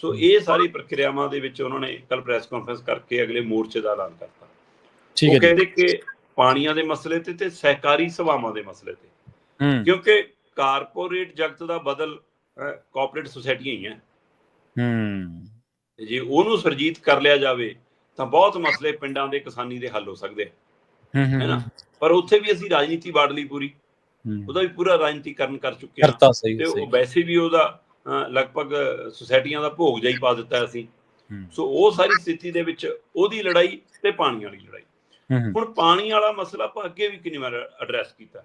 ਸੋ ਇਹ ਸਾਰੀ ਪ੍ਰਕਿਰਿਆਵਾਂ ਦੇ ਵਿੱਚ ਉਹਨਾਂ ਨੇ ਕੱਲ ਪ੍ਰੈਸ ਕਾਨਫਰੰਸ ਕਰਕੇ ਅਗਲੇ ਮੋਰਚੇ ਦਾ ਐਲਾਨ ਕਰਤਾ। ਉਹ ਕਹਿੰਦੇ ਕਿ ਪਾਣੀਆਂ ਦੇ ਮਸਲੇ ਤੇ ਸਹਿਕਾਰੀ ਸਭਾਵਾਂ ਦੇ ਮਸਲੇ ਤੇ, ਕਿਉਂਕਿ ਕਾਰਪੋਰੇਟ ਜਗਤ ਦਾ ਬਦਲ ਕੋਆਪਰੇਟ ਸੁਸਾਇਟੀਆਂ ਹੀ ਹੈ, ਜੇ ਉਹਨੂੰ ਸੁਰਜੀਤ ਕਰ ਲਿਆ ਜਾਵੇ ਤਾਂ ਬਹੁਤ ਮਸਲੇ ਪਿੰਡਾਂ ਦੇ ਕਿਸਾਨੀ ਦੇ ਹੱਲ ਹੋ ਸਕਦੇ, ਹੈ ਨਾ। ਪਰ ਉੱਥੇ ਵੀ ਅਸੀਂ ਰਾਜਨੀਤੀ ਵਾੜ ਲਈ ਪੂਰੀ, ਉਹਦਾ ਵੀ ਪੂਰਾ ਰਾਜਨੀਤੀਕਰਨ ਕਰ ਚੁੱਕੇ ਹਾਂ, ਤੇ ਉਹ ਵੈਸੇ ਵੀ ਉਹਦਾ ਲਗਭਗ ਸੁਸਾਇਟੀਆਂ ਦਾ ਭੋਗ ਜਿਹਾ ਹੀ ਪਾ ਦਿੱਤਾ ਅਸੀਂ। ਸੋ ਉਹ ਸਾਰੀ ਸਥਿਤੀ ਦੇ ਵਿੱਚ ਉਹਦੀ ਲੜਾਈ ਤੇ ਪਾਣੀ ਵਾਲੀ ਲੜਾਈ। ਹੁਣ ਪਾਣੀ ਵਾਲਾ ਮਸਲਾ ਆਪਾਂ ਅੱਗੇ ਵੀ ਕਿੰਨੀ ਵਾਰ ਐਡਰੈਸ ਕੀਤਾ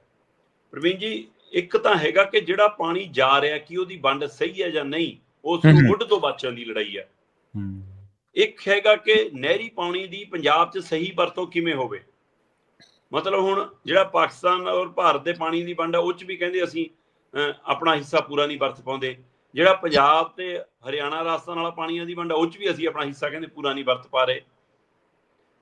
ਪ੍ਰਵੀਨ ਜੀ। ਇੱਕ ਤਾਂ ਹੈਗਾ ਕਿ ਜਿਹੜਾ ਪਾਣੀ ਜਾ ਰਿਹਾ ਕਿ ਉਹਦੀ ਵੰਡ ਸਹੀ ਹੈ ਜਾਂ ਨਹੀਂ, ਉਸ ਨੂੰ ਮੁੱਢ ਤੋਂ ਬਚਣ ਦੀ ਲੜਾਈ ਹੈ। ਇੱਕ ਹੈਗਾ ਕਿ ਨਹਿਰੀ ਪਾਣੀ ਦੀ ਪੰਜਾਬ 'ਚ ਸਹੀ ਵਰਤੋਂ ਕਿਵੇਂ ਹੋਵੇ। ਮਤਲਬ ਹੁਣ ਜਿਹੜਾ ਪਾਕਿਸਤਾਨ ਔਰ ਭਾਰਤ ਦੇ ਪਾਣੀ ਦੀ ਵੰਡ ਆ ਉਹ 'ਚ ਵੀ ਕਹਿੰਦੇ ਅਸੀਂ ਆਪਣਾ ਹਿੱਸਾ ਪੂਰਾ ਨਹੀਂ ਵਰਤ ਪਾਉਂਦੇ। ਜਿਹੜਾ ਪੰਜਾਬ ਤੇ ਹਰਿਆਣਾ ਰਾਜਸਥਾਨ ਵਾਲਾ ਪਾਣੀਆਂ ਦੀ ਵੰਡ ਆ ਉਹ 'ਚ ਵੀ ਅਸੀਂ ਆਪਣਾ ਹਿੱਸਾ ਕਹਿੰਦੇ ਪੂਰਾ ਨਹੀਂ ਵਰਤ ਪਾ ਰਹੇ।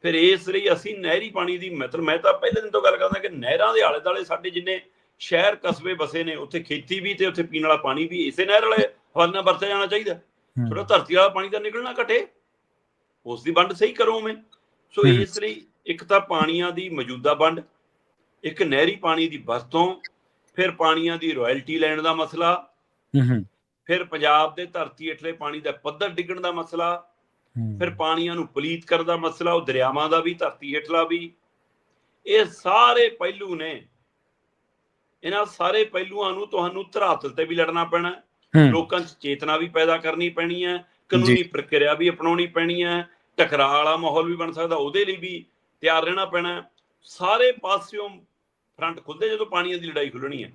ਫਿਰ ਇਸ ਲਈ ਅਸੀਂ ਨਹਿਰੀ ਪਾਣੀ ਦੀ, ਮਤਲਬ ਮੈਂ ਤਾਂ ਪਹਿਲੇ ਦਿਨ ਤੋਂ ਗੱਲ ਕਰਦਾ ਕਿ ਨਹਿਰਾਂ ਦੇ ਆਲੇ ਦੁਆਲੇ ਸਾਡੇ ਜਿੰਨੇ ਸ਼ਹਿਰ ਕਸਬੇ ਬਸੇ ਨੇ ਉੱਥੇ ਖੇਤੀ ਵੀ ਤੇ ਉੱਥੇ ਪੀਣ ਵਾਲਾ ਪਾਣੀ ਵੀ ਇਸੇ ਨਹਿਰ ਵਾਲੇ ਹਵਾਲੇ ਨਾਲ ਵਰਤਿਆ ਜਾਣਾ ਚਾਹੀਦਾ। ਥੋੜਾ ਧਰਤੀ ਵਾਲਾ ਪਾਣੀ ਦਾ ਨਿਕਲਣਾ ਘਟੇ, ਉਸ ਦੀ ਵੰਡ ਸਹੀ ਕਰੋ ਉਵੇਂ। ਸੋ ਇਸ ਲਈ ਇੱਕ ਤਾਂ ਪਾਣੀਆਂ ਦੀ ਮੌਜੂਦਾ ਵੰਡ, ਇੱਕ ਨਹਿਰੀ ਪਾਣੀ ਦੀ ਵਰਤੋਂ, ਫਿਰ ਪਾਣੀਆਂ ਦੀ ਰਾਇਲਟੀ ਲੈਣ ਦਾ ਮਸਲਾ, ਫਿਰ ਪੰਜਾਬ ਦੇ ਧਰਤੀ ਹੇਠਲੇ ਪਾਣੀ ਦਾ ਪੱਧਰ ਡਿੱਗਣ ਦਾ ਮਸਲਾ, ਫਿਰ ਪਾਣੀਆਂ ਨੂੰ ਪਲੀਤ ਕਰਨ ਦਾ ਮਸਲਾ, ਉਹ ਦਰਿਆਵਾਂ ਦਾ ਵੀ ਧਰਤੀ ਹੇਠਲਾ ਵੀ। ਇਹ ਸਾਰੇ ਪਹਿਲੂ ਨੇ, ਇਹਨਾਂ ਸਾਰੇ ਪਹਿਲੂਆਂ ਨੂੰ ਤੁਹਾਨੂੰ ਧਰਾਤਲ ਤੇ ਵੀ ਲੜਨਾ ਪੈਣਾ, ਲੋਕਾਂ 'ਚ ਚੇਤਨਾ ਵੀ ਪੈਦਾ ਕਰਨੀ ਪੈਣੀ ਹੈ, ਕਾਨੂੰਨੀ ਪ੍ਰਕਿਰਿਆ ਵੀ ਅਪਣਾਉਣੀ ਪੈਣੀ ਹੈ, ਟਕਰਾਅ ਵਾਲਾ ਮਾਹੌਲ ਵੀ ਬਣ ਸਕਦਾ, ਉਹਦੇ ਲਈ ਵੀ ਤਿਆਰ ਰਹਿਣਾ ਪੈਣਾ। ਸਾਰੇ ਪਾਸਿਓਂ ਫਰੰਟ ਖੁੱਲਦੇ ਜਦੋਂ ਪਾਣੀਆਂ ਦੀ ਲੜਾਈ ਖੁੱਲਣੀ ਹੈ।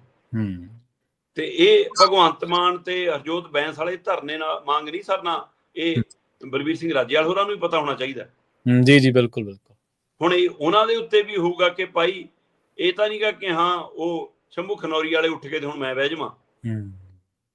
ਤੇ ਇਹ ਭਗਵੰਤ ਮਾਨ ਤੇ ਹਰਜੋਤ ਬੈਂਸ ਵਾਲੇ ਧਰਨੇ ਨਾਲ ਮੰਗ ਨਹੀਂ ਸਰਨਾ, ਇਹ ਬਲਵੀਰ ਸਿੰਘ ਰਾਜੇਵਾਲ ਹੋਰਾਂ ਨੂੰ ਵੀ ਪਤਾ ਹੋਣਾ ਚਾਹੀਦਾ। ਜੀ ਬਿਲਕੁਲ ਬਿਲਕੁਲ। ਹੁਣ ਇਹ ਉਹਨਾਂ ਦੇ ਉੱਤੇ ਵੀ ਹੋਊਗਾ ਕਿ ਭਾਈ ਇਹ ਤਾਂ ਨਹੀਂਗਾ ਕਿ ਹਾਂ ਉਹ ਸ਼ੰਭੂ ਖਨੌਰੀ ਵਾਲੇ ਉੱਠ ਕੇ ਤੇ ਹੁਣ ਮੈਂ ਬਹਿ ਜਾਵਾਂ।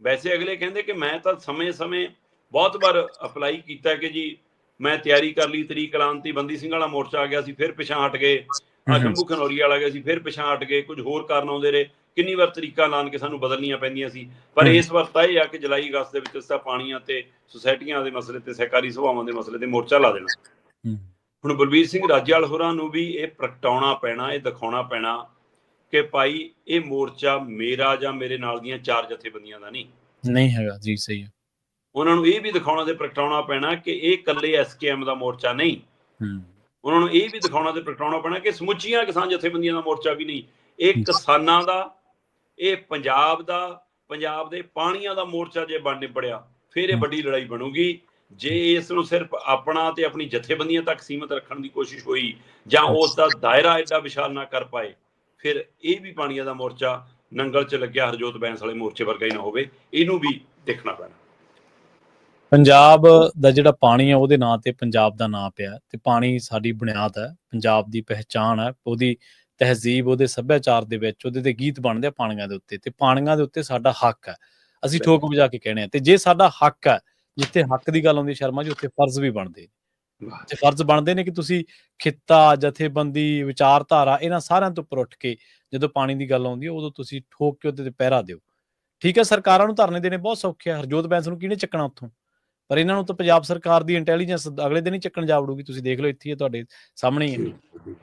ਵੈਸੇ ਅਗਲੇ ਕਹਿੰਦੇ ਕਿ ਮੈਂ ਤਾਂ ਸਮੇਂ-ਸਮੇਂ ਬਹੁਤ ਵਾਰ ਅਪਲਾਈ ਕੀਤਾ ਕਿ ਜੀ ਮੈਂ ਤਿਆਰੀ ਕਰ ਲਈ, ਤਰੀਕ ਐਲਾਨਤੀ, ਬੰਦੀ ਸਿੰਘ ਵਾਲਾ ਮੋਰਚਾ ਆ ਗਿਆ ਸੀ ਫਿਰ ਪਿਛਾਂ ਹਟ ਗਏ, ਸ਼ੰਭੂ ਖਨੌਰੀ ਵਾਲਾ ਆ ਗਿਆ ਸੀ ਫਿਰ ਪਿਛਾਂ ਹਟ ਗਏ, ਕੁਝ ਹੋਰ ਕਾਰਨ ਆਉਂਦੇ ਰਹੇ ਕਿੰਨੀ ਵਾਰ ਤਰੀਕਾ ਲਾਣ ਕੇ ਸਾਨੂੰ ਬਦਲਣੀਆਂ ਪੈਂਦੀਆਂ ਸੀ। ਪਰ ਇਸ ਵਾਰ ਤਾਂ ਇਹ ਆ ਕਿ ਜੁਲਾਈ ਅਗਸਤ ਦੇ ਵਿੱਚ ਤਾਂ ਪਾਣੀਆਂ ਤੇ ਸੁਸਾਇਟੀਆਂ ਦੇ ਮਸਲੇ ਤੇ ਸਹਿਕਾਰੀ ਸਭਾਵਾਂ ਦੇ ਮਸਲੇ ਤੇ ਮੋਰਚਾ ਲਾ ਦੇਣਾ। ਹੁਣ ਬਲਬੀਰ ਸਿੰਘ ਰਾਜੇਵਾਲ ਹੋਰਾਂ ਨੂੰ ਵੀ ਇਹ ਪ੍ਰਗਟਾਉਣਾ ਪੈਣਾ, ਇਹ ਦਿਖਾਉਣਾ ਪੈਣਾ ਕਿ ਭਾਈ ਇਹ ਮੋਰਚਾ ਮੇਰਾ ਜਾਂ ਮੇਰੇ ਨਾਲ ਦੀਆਂ 4 ਜਥੇਬੰਦੀਆਂ ਦਾ ਨਹੀਂ ਹੈਗਾ ਜੀ। ਸਹੀ ਹੈ। ਉਹਨਾਂ ਨੂੰ ਇਹ ਵੀ ਦਿਖਾਉਣਾ ਤੇ ਪ੍ਰਗਟਾਉਣਾ ਪੈਣਾ ਕਿ ਇਹ ਇਕੱਲੇ SKM ਦਾ ਮੋਰਚਾ ਨਹੀਂ। ਉਹਨਾਂ ਨੂੰ ਇਹ ਵੀ ਦਿਖਾਉਣਾ ਤੇ ਪ੍ਰਗਟਾਉਣਾ ਪੈਣਾ ਕਿ ਸਮੁੱਚੀਆਂ ਕਿਸਾਨ ਜਥੇਬੰਦੀਆਂ ਦਾ ਮੋਰਚਾ ਵੀ ਨਹੀਂ, ਇਹ ਕਿਸਾਨਾਂ ਦਾ, ਇਹ ਪੰਜਾਬ ਦਾ, ਪੰਜਾਬ ਦੇ ਪਾਣੀਆਂ ਦਾ ਮੋਰਚਾ ਜੇ ਬਣ ਨਿਬੜਿਆ ਫਿਰ ਇਹ ਵੱਡੀ ਲੜਾਈ ਬਣੂਗੀ। ਜੇ ਇਸ ਨੂੰ ਸਿਰਫ ਆਪਣਾ ਤੇ ਆਪਣੀ ਜਥੇਬੰਦੀਆਂ ਤੱਕ ਸੀਮਤ ਰੱਖਣ ਦੀ ਕੋਸ਼ਿਸ਼ ਹੋਈ ਜਾਂ ਉਸ ਦਾ ਦਾਇਰਾ ਐਡਾ ਵਿਸ਼ਾਲ ਨਾ ਕਰ ਪਾਏ, ਫਿਰ ਇਹ ਵੀ ਪਾਣੀਆਂ ਦਾ ਮੋਰਚਾ ਨੰਗਲ 'ਚ ਲੱਗਿਆ ਹਰਜੋਤ ਬੈਂਸ ਵਾਲੇ ਮੋਰਚੇ ਵਰਗਾ ਹੀ ਨਾ ਹੋਵੇ। ਇਹਨੂੰ ਵੀ ਦੇਖਣਾ ਪੈਣਾ। ਪੰਜਾਬ ਦਾ ਜਿਹੜਾ ਪਾਣੀ ਹੈ ਉਹਦੇ ਨਾਂ ਤੇ ਪੰਜਾਬ ਦਾ ਨਾਂ ਪਿਆ, ਤੇ ਪਾਣੀ ਸਾਡੀ ਬੁਨਿਆਦ ਹੈ, ਪੰਜਾਬ ਦੀ ਪਹਿਚਾਣ ਹੈ, ਉਹਦੀ ਤਹਿਜ਼ੀਬ, ਉਹਦੇ ਸੱਭਿਆਚਾਰ ਦੇ ਵਿੱਚ ਉਹਦੇ ਤੇ ਗੀਤ ਬਣਦੇ ਆ ਪਾਣੀਆਂ ਦੇ ਉੱਤੇ, ਤੇ ਪਾਣੀਆਂ ਦੇ ਉੱਤੇ ਸਾਡਾ ਹੱਕ ਹੈ। ਅਸੀਂ ਠੋਕ ਵਜਾ ਕੇ ਕਹਿਣੇ ਆ, ਤੇ ਜੇ ਸਾਡਾ ਹੱਕ ਹੈ, ਜਿੱਥੇ ਹੱਕ ਦੀ ਗੱਲ ਆਉਂਦੀ ਸ਼ਰਮਾ ਜੀ, ਉੱਥੇ ਫਰਜ਼ ਵੀ ਬਣਦੇ ਤੇ ਫਰਜ਼ ਬਣਦੇ ਨੇ ਕਿ ਤੁਸੀਂ ਖਿੱਤਾ, ਜਥੇਬੰਦੀ, ਵਿਚਾਰਧਾਰਾ, ਇਹਨਾਂ ਸਾਰਿਆਂ ਤੋਂ ਉੱਪਰ ਉੱਠ ਕੇ ਜਦੋਂ ਪਾਣੀ ਦੀ ਗੱਲ ਆਉਂਦੀ ਹੈ ਉਦੋਂ ਤੁਸੀਂ ਠੋਕ ਕੇ ਉਹਦੇ ਤੇ ਪਹਿਰਾ ਦਿਓ। ਠੀਕ ਹੈ, ਸਰਕਾਰਾਂ ਨੂੰ ਧਰਨੇ ਦੇਣੇ ਬਹੁਤ ਸੌਖੇ ਆ, ਹਰਜੋਤ ਬੈਂਸ ਨੂੰ ਕਿਹਨੇ ਚੱਕਣਾ ਉੱਥੋਂ, ਪਰ ਇਹਨਾਂ ਨੂੰ ਤਾਂ ਪੰਜਾਬ ਸਰਕਾਰ ਦੀ ਇੰਟੈਲੀਜੈਂਸ ਅਗਲੇ ਦਿਨ ਹੀ ਚੱਕਣ ਜਾ ਵੜੂਗੀ। ਤੁਸੀਂ ਦੇਖ ਲਓ, ਇੱਥੇ ਤੁਹਾਡੇ ਸਾਹਮਣੇ ਹੀ ਹੈ।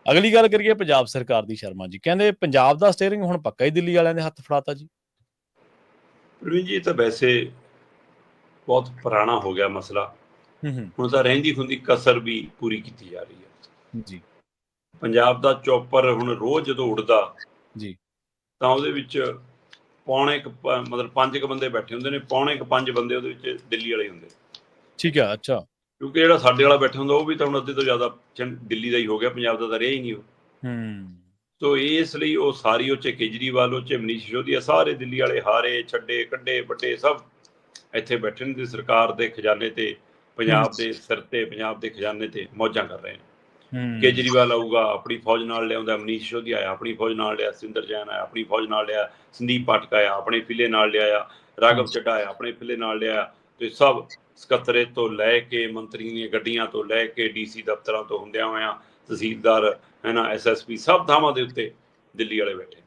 ਅਗਲੀ ਗੱਲ ਕਰੀਏ ਪੰਜਾਬ ਸਰਕਾਰ ਦੀ, ਸ਼ਰਮਾ ਜੀ ਕਹਿੰਦੇ ਪੰਜਾਬ ਦਾ ਸਟੀਅਰਿੰਗ ਹੁਣ ਪੱਕਾ ਹੀ ਦਿੱਲੀ ਵਾਲਿਆਂ ਦੇ ਹੱਥ ਫੜਾਤਾ ਜੀ। ਪ੍ਰਵੀਨ ਜੀ, ਇਹ ਤਾਂ ਵੈਸੇ ਬਹੁਤ ਪੁਰਾਣਾ ਹੋ ਗਿਆ ਮਸਲਾ। ਹੁਣ ਤਾਂ ਰਹਿੰਦੀ ਹੁੰਦੀ ਕਸਰ ਵੀ ਪੂਰੀ ਕੀਤੀ ਜਾ ਰਹੀ ਹੈ ਜੀ। ਪੰਜਾਬ ਦਾ ਚੌਪਰ ਹੁਣ ਰੋਜ਼ ਜਦੋਂ ਉੱਡਦਾ ਜੀ ਤਾਂ ਉਹਦੇ ਵਿੱਚ ਪੌਣੇ ਮਤਲਬ 5 ਬੰਦੇ ਬੈਠੇ ਹੁੰਦੇ ਨੇ, ਪੌਣੇ 5 ਬੰਦੇ ਉਹਦੇ ਵਿੱਚ ਦਿੱਲੀ ਵਾਲੇ ਹੁੰਦੇ। ਠੀਕ ਹੈ, ਅੱਛਾ। ਕਿਉਂਕਿ ਜਿਹੜਾ ਸਾਡੇ ਵਾਲਾ ਬੈਠਾ ਹੁੰਦਾ ਉਹ ਵੀ ਤਾਂ ਹੁਣ ਅੱਧੇ ਤੋਂ ਜ਼ਿਆਦਾ ਦਿੱਲੀ ਦਾ ਹੀ ਹੋ ਗਿਆ, ਪੰਜਾਬ ਦਾ ਤਾਂ ਰਿਹਾ ਹੀ ਨਹੀਂ ਉਹ। ਤੋ ਇਸ ਲਈ ਉਹ ਸਾਰੀ, ਉਹ 'ਚ ਕੇਜਰੀਵਾਲ, ਉਹ 'ਚ ਮਨੀਸ਼ ਸਿਸੋਦੀਆ, ਸਾਰੇ ਦਿੱਲੀ ਵਾਲੇ ਹਾਰੇ, ਛੱਡੇ, ਕੱਢੇ, ਵੱਡੇ ਸਭ ਇੱਥੇ ਬੈਠੇ ਨੇ ਤੇ ਸਰਕਾਰ ਦੇ ਖਜ਼ਾਨੇ ਤੇ, ਪੰਜਾਬ ਦੇ ਸਿਰ ਤੇ, ਪੰਜਾਬ ਦੇ ਖਜ਼ਾਨੇ ਤੇ ਮੌਜਾਂ ਕਰ ਰਹੇ ਨੇ। ਕੇਜਰੀਵਾਲ ਆਊਗਾ, ਆਪਣੀ ਫੌਜ ਨਾਲ ਲਿਆਉਂਦਾ, ਮਨੀਸ਼ ਸਿਸੋਦੀਆ ਆਇਆ, ਆਪਣੀ ਫੌਜ ਨਾਲ ਲਿਆ, ਸਿੰਦਰ ਜੈਨ ਆਇਆ, ਆਪਣੀ ਫੌਜ ਨਾਲ ਲਿਆ, ਸੰਦੀਪ ਪਾਠਕ ਆਇਆ, ਆਪਣੇ ਫਿਲੇ ਨਾਲ ਲਿਆਇਆ, ਰਾਘਵ ਚੱਡਾ ਆਇਆ, ਆਪਣੇ ਫਿਲੇ ਨਾਲ ਲਿਆ, ਤੇ ਸਭ ਸਕੱਤਰੇ ਤੋਂ ਲੈ ਕੇ, ਮੰਤਰੀ ਦੀਆਂ ਗੱਡੀਆਂ ਤੋਂ ਲੈ ਕੇ, DC ਦਫ਼ਤਰਾਂ ਤੋਂ ਹੁੰਦਿਆਂ ਹੋਇਆਂ ਤਹਿਸੀਲਦਾਰ, ਹੈ ਨਾ, SSP, ਸਭ ਥਾਵਾਂ ਦੇ ਉੱਤੇ ਦਿੱਲੀ ਵਾਲੇ ਬੈਠੇ।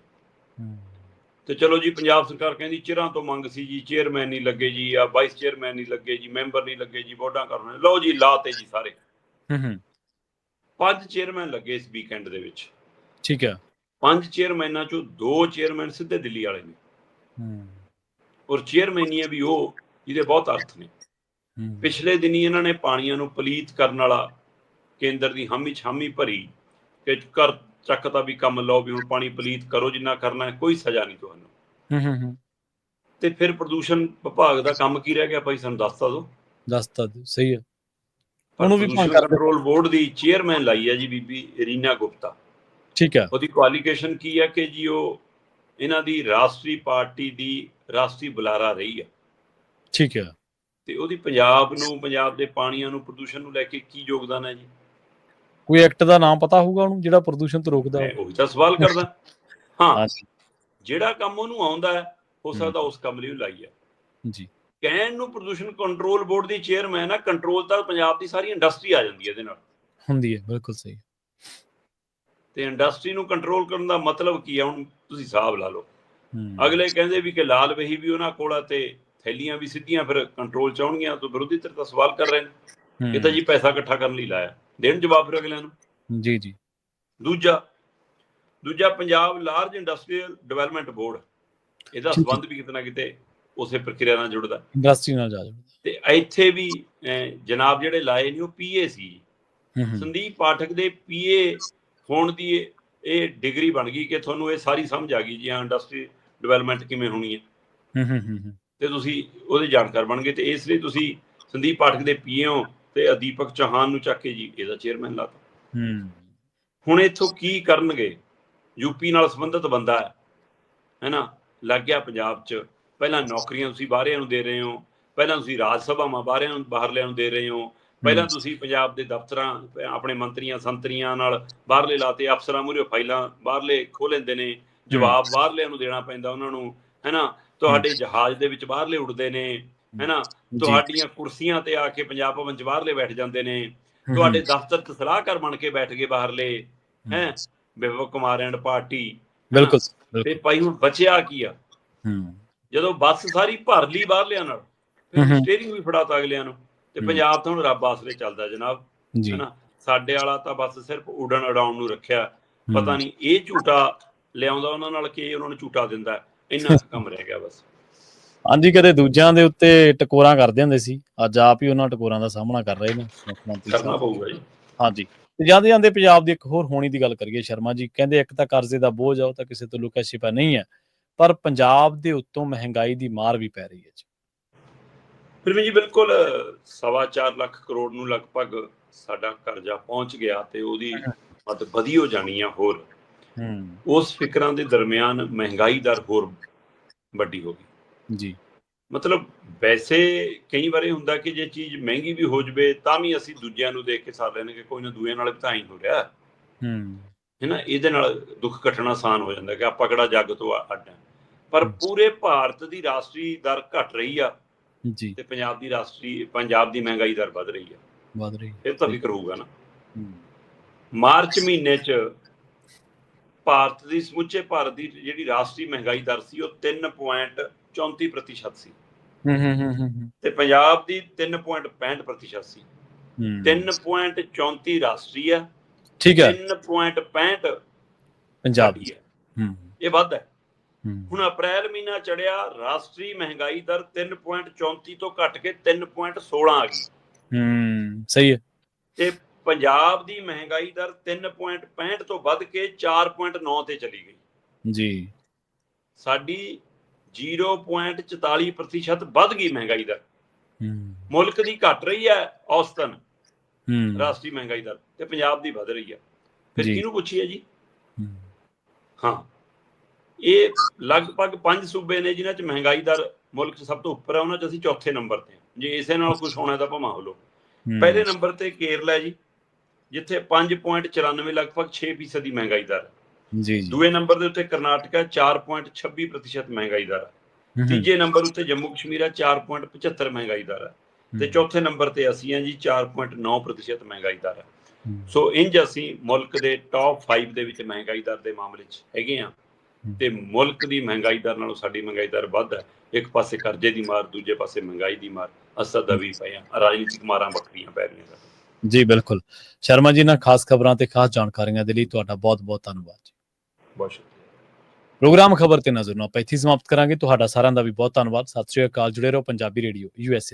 ਤੇ ਚਲੋ ਜੀ, ਪੰਜਾਬ ਸਰਕਾਰ ਕਹਿੰਦੀ ਚਿਰਾਂ ਤੋਂ ਮੰਗ ਸੀ ਜੀ, ਚੇਅਰਮੈਨ ਨਹੀਂ ਲੱਗੇ ਜੀ, ਆ ਵਾਈਸ ਚੇਅਰਮੈਨ ਨਹੀਂ ਲੱਗੇ ਜੀ, ਮੈਂਬਰ ਨਹੀਂ ਲੱਗੇ ਜੀ, ਵੋਟਾਂ ਕਰਨੇ। ਲਓ ਜੀ, ਲਾਤੇ ਜੀ ਸਾਰੇ। 5 ਚੇਅਰਮੈਨ ਲੱਗੇ ਇਸ ਵੀਕਐਂਡ ਦੇ ਵਿੱਚ। ਠੀਕ ਹੈ। 5 ਚੇਅਰਮੈਨਾਂ ਚੋਂ 2 ਚੇਅਰਮੈਨ ਸਿੱਧੇ ਦਿੱਲੀ ਵਾਲੇ ਨੇ, ਔਰ ਚੇਅਰਮੈਨੀਆਂ ਵੀ ਉਹ ਜਿਹਦੇ ਬਹੁਤ ਅਰਥ ਨੇ। ਪਿਛਲੇ ਦਿਨੀ ਇਹਨਾਂ ਨੇ ਪਾਣੀਆਂ ਨੂੰ ਪਲੀਤ ਕਰਨ ਵਾਲਾ ਕੇਂਦਰ ਦੀ ਹਾਮੀ ਭਰੀ ਕਿ ਕਰ ਚੱਕਦਾ ਵੀ ਕੰਮ ਲਓ, ਵੀ ਹੁਣ ਪਾਣੀ ਪਲੀਤ ਕਰੋ, ਜਿੰਨਾ ਕਰਨਾ, ਕੋਈ ਸਜ਼ਾ ਨਹੀਂ ਤੁਹਾਨੂੰ। ਤੇ ਫਿਰ ਪ੍ਰਦੂਸ਼ਣ ਵਿਭਾਗ ਦਾ ਕੰਮ ਕੀ ਰਹਿ ਗਿਆ ਭਾਈ, ਸਾਨੂੰ ਦੱਸਤਾ ਦਿਓ। ਸਹੀ ਹੈ। ਪ੍ਰਦੂਸ਼ਣ ਕੰਟਰੋਲ ਬੋਰਡ ਦੀ ਚੇਅਰਮੈਨ ਲਾਈ ਹੈ ਜੀ ਬੀਬੀ ਰੀਨਾ ਗੁਪਤਾ। ਠੀਕ ਹੈ। ਉਹਦੀ ਕੁਆਲੀਫਿਕੇਸ਼ਨ ਕੀ ਹੈ ਕਿ ਜੀ ਉਹ ਇਹਨਾਂ ਦੀ ਰਾਸ਼ਟਰੀ ਪਾਰਟੀ ਦੀ ਰਾਸ਼ਟਰੀ ਬੁਲਾਰਾ ਰਹੀ ਹੈ। ਠੀਕ ਹੈ। ਤੇ ਉਹਦੀ ਪੰਜਾਬ ਨੂੰ, ਪੰਜਾਬ ਦੇ ਪਾਣੀਆਂ ਨੂੰ, ਪ੍ਰਦੂਸ਼ਣ ਨੂੰ ਲੈ ਕੇ ਕੀ ਯੋਗਦਾਨ ਹੈ ਜੀ? ਕੋਈ ਐਕਟ ਦਾ ਨਾਮ ਪਤਾ ਹੋਊਗਾ ਉਹਨੂੰ ਜਿਹੜਾ ਪ੍ਰਦੂਸ਼ਣ ਤੋਂ ਰੋਕਦਾ? ਉਹੀ ਤਾਂ ਸਵਾਲ ਕਰਦਾ। ਹਾਂ, ਜਿਹੜਾ ਕੰਮ ਉਹਨੂੰ ਆਉਂਦਾ ਹੈ, ਹੋ ਸਕਦਾ ਉਸ ਕੰਮ ਲਈ ਉਹ ਲਾਈ ਹੈ ਜੀ। ਕਹਿਣ ਨੂੰ ਪ੍ਰਦੂਸ਼ਣ ਕੰਟਰੋਲ ਬੋਰਡ ਦੀ ਚੇਅਰਮੈਨ ਆ, ਕੰਟਰੋਲ ਤਾਂ ਪੰਜਾਬ ਦੀ ਸਾਰੀ ਇੰਡਸਟਰੀ ਆ ਜਾਂਦੀ ਹੈ ਇਹਦੇ ਨਾਲ। ਹੁੰਦੀ ਹੈ, ਬਿਲਕੁਲ ਸਹੀ। ਤੇ ਇੰਡਸਟਰੀ ਨੂੰ ਕੰਟਰੋਲ ਕਰਨ ਦਾ ਮਤਲਬ ਕੀ ਹੈ? ਹੁਣ ਤੁਸੀਂ ਹਿਸਾਬ ਲਾ ਲਓ। ਅਗਲੇ ਕਹਿੰਦੇ ਵੀ ਕਿ ਲਾਲ ਵਹੀ ਵੀ ਉਹਨਾਂ ਕੋਲ ਆ ਤੇ ਥੈਲੀਆਂ ਵੀ ਸਿੱਧੀਆਂ ਫਿਰ ਕੰਟਰੋਲ ਚ ਆਉਣਗੀਆਂ। ਤਾਂ ਵਿਰੋਧੀ ਧਿਰ ਤਾਂ ਸਵਾਲ ਕਰ ਰਹੇ ਨੇ, ਇਹ ਤਾਂ ਜੀ ਪੈਸਾ ਇਕੱਠਾ ਕਰਨ ਲਈ ਲਾਇਆ। ਦੇਣ ਜਵਾਬ ਫਿਰ ਅਗਲਿਆਂ ਨੂੰ। ਜੀ ਜੀ। ਦੂਜਾ Punjab large industrial development board, ਇਹਦਾ ਸੰਬੰਧ ਵੀ ਕਿਤੇ ਨਾ ਕਿਤੇ ਉਸੇ ਪ੍ਰਕਿਰਿਆ ਨਾਲ ਜੁੜਦਾ, ਇੰਡਸਟਰੀ ਨਾਲ ਜੁੜਦਾ। ਤੇ ਇੱਥੇ ਵੀ ਜਨਾਬ ਜਿਹੜੇ ਲਾਏ ਨੇ ਉਹ PA ਸੀ। ਸੰਦੀਪ ਪਾਠਕ ਦੇ PA ਹੋਣ ਦੀ ਇਹ ਡਿਗਰੀ ਬਣ ਗਈ ਕਿ ਤੁਹਾਨੂੰ ਇਹ ਸਾਰੀ ਸਮਝ ਆ ਗਈ ਜੀ, ਹਾਂ, ਇੰਡਸਟਰੀ ਡਿਵੈਲਪਮੈਂਟ ਕਿਵੇਂ ਹੋਣੀ ਹੈ। ਤੇ ਤੁਸੀਂ ਉਹਦੇ ਜਾਣਕਾਰ ਬਣ ਗਏ। ਤੇ ਇਸ ਲਈ ਤੁਸੀਂ ਸੰਦੀਪ ਪਾਠਕ ਦੇ PA ਹੋ ਤੇ ਦੀਪਕ ਚੌਹਾਨ ਨੂੰ ਚੱਕ ਕੇ ਜੀ ਇਹਦਾ ਚੇਅਰਮੈਨ ਲਾਤਾ। ਹੁਣ ਇੱਥੋਂ ਕੀ ਕਰਨਗੇ? UP ਨਾਲ ਸੰਬੰਧਿਤ ਬੰਦਾ ਹੈ ਨਾ, ਲੱਗ ਗਿਆ ਪੰਜਾਬ 'ਚ। ਪਹਿਲਾਂ ਨੌਕਰੀਆਂ ਤੁਸੀਂ ਬਾਹਰਿਆਂ ਨੂੰ ਦੇ ਰਹੇ ਹੋ, ਪਹਿਲਾਂ ਤੁਸੀਂ ਰਾਜ ਸਭਾਵਾਂ ਬਾਹਰਲਿਆਂ ਨੂੰ ਦੇ ਰਹੇ ਹੋ, ਪਹਿਲਾਂ ਤੁਸੀਂ ਪੰਜਾਬ ਦੇ ਦਫ਼ਤਰਾਂ ਆਪਣੇ ਮੰਤਰੀਆਂ ਸੰਤਰੀਆਂ ਨਾਲ ਬਾਹਰਲੇ ਲਾਤੇ, ਅਫਸਰਾਂ ਮੂਹਰੇ ਫਾਈਲਾਂ ਬਾਹਰਲੇ ਖੋਹ ਲੈਂਦੇ ਨੇ, ਜਵਾਬ ਬਾਹਰਲਿਆਂ ਨੂੰ ਦੇਣਾ ਪੈਂਦਾ ਉਹਨਾਂ ਨੂੰ, ਹੈ ਨਾ। ਤੁਹਾਡੇ ਜਹਾਜ਼ ਦੇ ਵਿੱਚ ਬਾਹਰਲੇ ਉੱਡਦੇ ਨੇ, ਹੈ ਨਾ। ਤੁਹਾਡੀਆਂ ਕੁਰਸੀਆਂ ਤੇ ਆ ਕੇ ਪੰਜਾਬ ਭਵਨ 'ਚ ਬਾਹਰਲੇ ਬੈਠ ਜਾਂਦੇ ਨੇ। ਤੁਹਾਡੇ ਦਫ਼ਤਰ 'ਚ ਸਲਾਹਕਾਰ ਬਣ ਕੇ ਬੈਠ ਗਏ ਬਾਹਰਲੇ, ਹੈ, ਵਿਪਕ ਕੁਮਾਰ ਐਂਡ ਪਾਰਟੀ। ਬਿਲਕੁਲ ਤੇ ਭਾਈ ਹੁਣ ਬਚਿਆ ਕੀ ਆ? ਜਦੋਂ ਬੱਸ ਸਾਰੀ ਭਰ ਲਈ ਬਾਹਰਲਿਆਂ ਨਾਲ, ਫਿਰ ਸਟੀਅਰਿੰਗ ਵੀ ਫੜਾਤਾ ਅਗਲਿਆਂ ਨੂੰ। ਤੇ ਪੰਜਾਬ ਤਾਂ ਹੁਣ ਰੱਬ ਆਸਰੇ ਚੱਲਦਾ ਜਨਾਬ, ਹੈਨਾ। ਸਾਡੇ ਵਾਲਾ ਤਾਂ ਬਸ ਸਿਰਫ ਉਡਣ ਉਡਾਉਣ ਨੂੰ ਰੱਖਿਆ। ਪਤਾ ਨਹੀਂ ਇਹ ਝੂਟਾ ਲਿਆਉਂਦਾ ਉਹਨਾਂ ਨਾਲ ਕਿ ਉਹਨਾਂ ਨੂੰ ਝੂਟਾ ਦਿੰਦਾ, ਇੰਨਾ ਕੰਮ ਰਹਿ ਗਿਆ ਬਸ। ਹਾਂਜੀ, ਕਦੇ ਦੂਜਿਆਂ ਦੇ ਉੱਤੇ ਟਕੋਰਾਂ ਕਰਦੇ ਹੁੰਦੇ ਸੀ, ਅੱਜ ਆਪ ਹੀ ਉਹਨਾਂ ਟਕੋਰਾਂ ਦਾ ਸਾਹਮਣਾ ਕਰ ਰਹੇ ਨੇ ਮੁੱਖ ਮੰਤਰੀ ਕਰਨਾ ਪਊਗਾ ਜੀ। ਹਾਂਜੀ, ਤੇ ਜਾਂਦੇ ਜਾਂਦੇ ਪੰਜਾਬ ਦੀ ਇੱਕ ਹੋਰ ਹੋਣੀ ਦੀ ਗੱਲ ਕਰੀਏ ਸ਼ਰਮਾ ਜੀ, ਕਹਿੰਦੇ ਇੱਕ ਤਾਂ ਕਰਜ਼ੇ ਦਾ ਬੋਝ ਆ, ਉਹ ਤਾਂ ਕਿਸੇ ਤੋਂ ਲੁਕਾ ਛਿਪਾ ਨਹੀਂ ਹੈ, ਪਰ ਪੰਜਾਬ ਦੇ ਉੱਤੋਂ ਮਹਿੰਗਾਈ ਦੀ ਮਾਰ ਵੀ ਪੈ ਰਹੀ ਹੈ ਜੀ। ਫਿਰ ਜੀ ਬਿਲਕੁਲ 4.25 ਲੱਖ ਕਰੋੜ ਨੂੰ ਲਗਭਗ ਸਾਡਾ ਕਰਜ਼ਾ ਪਹੁੰਚ ਗਿਆ ਤੇ ਉਹਦੀ ਮੱਦ ਵਧੀ ਹੋ ਜਾਣੀ ਆ ਹੋਰ। ਉਸ ਫਿਕਰਾਂ ਦੇ ਦਰਮਿਆਨ ਮਹਿੰਗਾਈ ਦਰ ਹੋਰ ਵੱਡੀ ਹੋ ਗਈ ਜੀ। ਮਤਲਬ ਵੈਸੇ ਕਈ ਵਾਰ ਇਹ ਹੁੰਦਾ ਕਿ ਜੇ ਚੀਜ਼ ਮਹਿੰਗੀ ਵੀ ਹੋ ਜਾਵੇ ਤਾਂ ਵੀ ਅਸੀਂ ਦੂਜਿਆਂ ਨੂੰ ਦੇਖ ਕੇ ਸਾਰ ਲੈਣੇ ਕਿ ਕੋਈ ਨਾ ਦੂਜਿਆਂ ਨਾਲ ਵੀ ਤਾਂ ਹੀ ਹੋ ਰਿਹਾ ਹੈ ਨਾ, ਇਹਦੇ ਨਾਲ ਦੁੱਖ ਕੱਟਣਾ ਆਸਾਨ ਹੋ ਜਾਂਦਾ ਕਿ ਆਪਾਂ ਕਿਹੜਾ ਜੱਗ ਤੋਂ ਅੱਡ ਹੈ। ਪਰ ਪੂਰੇ ਭਾਰਤ ਦੀ ਰਾਸ਼ਟਰੀ ਦਰ ਘਟ ਰਹੀ ਆ ਜੀ, ਤੇ ਪੰਜਾਬ ਦੀ ਮਹਿੰਗਾਈ ਦਰ ਵੱਧ ਰਹੀ ਆ, ਫਿਰ ਤਾਂ ਫਿਕਰ ਹੋਊਗਾ ਨਾ। ਮਾਰਚ ਮਹੀਨੇ 'ਚ ਸਮੁੱਚੇ ਭਾਰਤ ਦੀ ਜਿਹੜੀ ਰਾਸ਼ਟਰੀ ਮਹਿੰਗਾਈ ਦਰ ਸੀ ਉਹ 3.34% ਸੀ ਤੇ ਪੰਜਾਬ ਦੀ 3.65% ਸੀ। 3.34 ਰਾਸ਼ਟਰੀ ਆ, 3.65 ਪੰਜਾਬ ਦੀ ਹੈ, ਇਹ ਵੱਧ ਹੈ। ਹੁਣ ਅਪ੍ਰੈਲ ਮਹੀਨਾ ਚੜਿਆ, ਰਾਸ਼ਟਰੀ ਮਹਿੰਗਾਈ ਦਰ 3.34 ਤੋਂ ਘਟ ਕੇ 3.16 ਆ ਗਈ। ਸਹੀ ਹੈ। ਤੇ ਪੰਜਾਬ ਦੀ ਮਹਿੰਗਾਈ ਦਰ 3.65 ਤੋਂ ਵੱਧ ਕੇ 4.9 ਤੇ ਚਲੀ ਗਈ ਜੀ। ਸਾਡੀ 0.44% ਵੱਧ ਗਈ ਮਹਿੰਗਾਈ ਦਰ। ਮੁਲਕ ਦੀ ਘਟ ਰਹੀ ਹੈ ਔਸਤਨ ਰਾਸ਼ਟਰੀ ਮਹਿੰਗਾਈ ਦਰ, ਤੇ ਪੰਜਾਬ ਦੀ ਵੱਧ ਰਹੀ ਹੈ। ਫਿਰ ਕਿਹਨੂੰ ਪੁੱਛੀਏ ਜੀ? ਹਾਂ, ਇਹ ਲਗਭਗ 5 ਸੂਬੇ ਨੇ ਜਿਨ੍ਹਾਂ 'ਚ ਮਹਿੰਗਾਈ ਦਰ ਮੁਲਕ 'ਚ ਸਭ ਤੋਂ ਉੱਪਰ ਹੈ, ਉਹਨਾਂ 'ਚ ਅਸੀਂ ਚੌਥੇ ਨੰਬਰ ਤੇ। ਜੇ ਇਸੇ ਨਾਲ ਕੁਛ ਹੋਣਾ ਤਾਂ ਭਾਵੇਂ ਹੋ ਲਓ। ਪਹਿਲੇ ਨੰਬਰ ਤੇ ਕੇਰਲਾ ਹੈ ਜੀ, ਜਿੱਥੇ 5.94 ਲਗਭਗ 6% ਦੀ ਮਹਿੰਗਾਈ ਦਰ ਜੀ। ਦੂਏ ਨੰਬਰ ਦੇ ਉੱਤੇ ਕਰਨਾਟਕਾ 4.26% ਮਹਿੰਗਾਈ ਦਰ ਹੈ। ਤੀਜੇ ਨੰਬਰ ਉੱਤੇ ਜੰਮੂ ਕਸ਼ਮੀਰ ਹੈ 4.75 ਮਹਿੰਗਾਈ ਦਰ ਹੈ, ਤੇ ਚੌਥੇ ਨੰਬਰ ਤੇ ਅਸੀਂ ਹਾਂ ਜੀ 4.9% ਮਹਿੰਗਾਈ ਦਰ ਹੈ। ਸੋ ਇੰਜ ਅਸੀਂ ਮੁਲਕ ਦੇ ਟੌਪ 5 ਦੇ ਵਿੱਚ ਮਹਿੰਗਾਈ ਦਰ ਦੇ ਮਾਮਲੇ 'ਚ ਹੈਗੇ ਹਾਂ, ਤੇ ਮੁਲਕ ਦੀ ਮਹਿੰਗਾਈ ਦਰ ਨਾਲੋਂ ਸਾਡੀ ਮਹਿੰਗਾਈ ਦਰ ਵੱਧ ਹੈ। ਇੱਕ ਪਾਸੇ ਕਰਜ਼ੇ ਦੀ ਮਾਰ, ਦੂਜੇ ਪਾਸੇ ਮਹਿੰਗਾਈ ਦੀ ਮਾਰ, ਅਸਾਂ ਦਬੀ ਪਏ ਹਾਂ, ਰਾਜਨੀਤਿਕ ਮਾਰਾਂ ਵੱਖਰੀਆਂ ਪੈ ਰਹੀਆਂ ਜੀ। ਬਿਲਕੁਲ ਸ਼ਰਮਾ ਜੀ, ਨਾਲ ਖਾਸ ਖਬਰਾਂ ਤੇ ਖਾਸ ਜਾਣਕਾਰੀਆਂ ਦੇ ਲਈ ਤੁਹਾਡਾ ਬਹੁਤ ਬਹੁਤ ਧੰਨਵਾਦ ਜੀ। ਬਹੁਤ ਸ਼ੁਕਰੀਆ। ਪ੍ਰੋਗਰਾਮ ਖਬਰ ਤੇ ਨਜ਼ਰ ਨੂੰ ਆਪਾਂ ਇੱਥੇ ਸਮਾਪਤ ਕਰਾਂਗੇ। ਤੁਹਾਡਾ ਸਾਰਿਆਂ ਦਾ ਵੀ ਬਹੁਤ ਧੰਨਵਾਦ। ਸਤਿ ਸ਼੍ਰੀ ਅਕਾਲ। ਜੁੜੇ ਰਹੋ ਪੰਜਾਬੀ ਰੇਡੀਓ USA।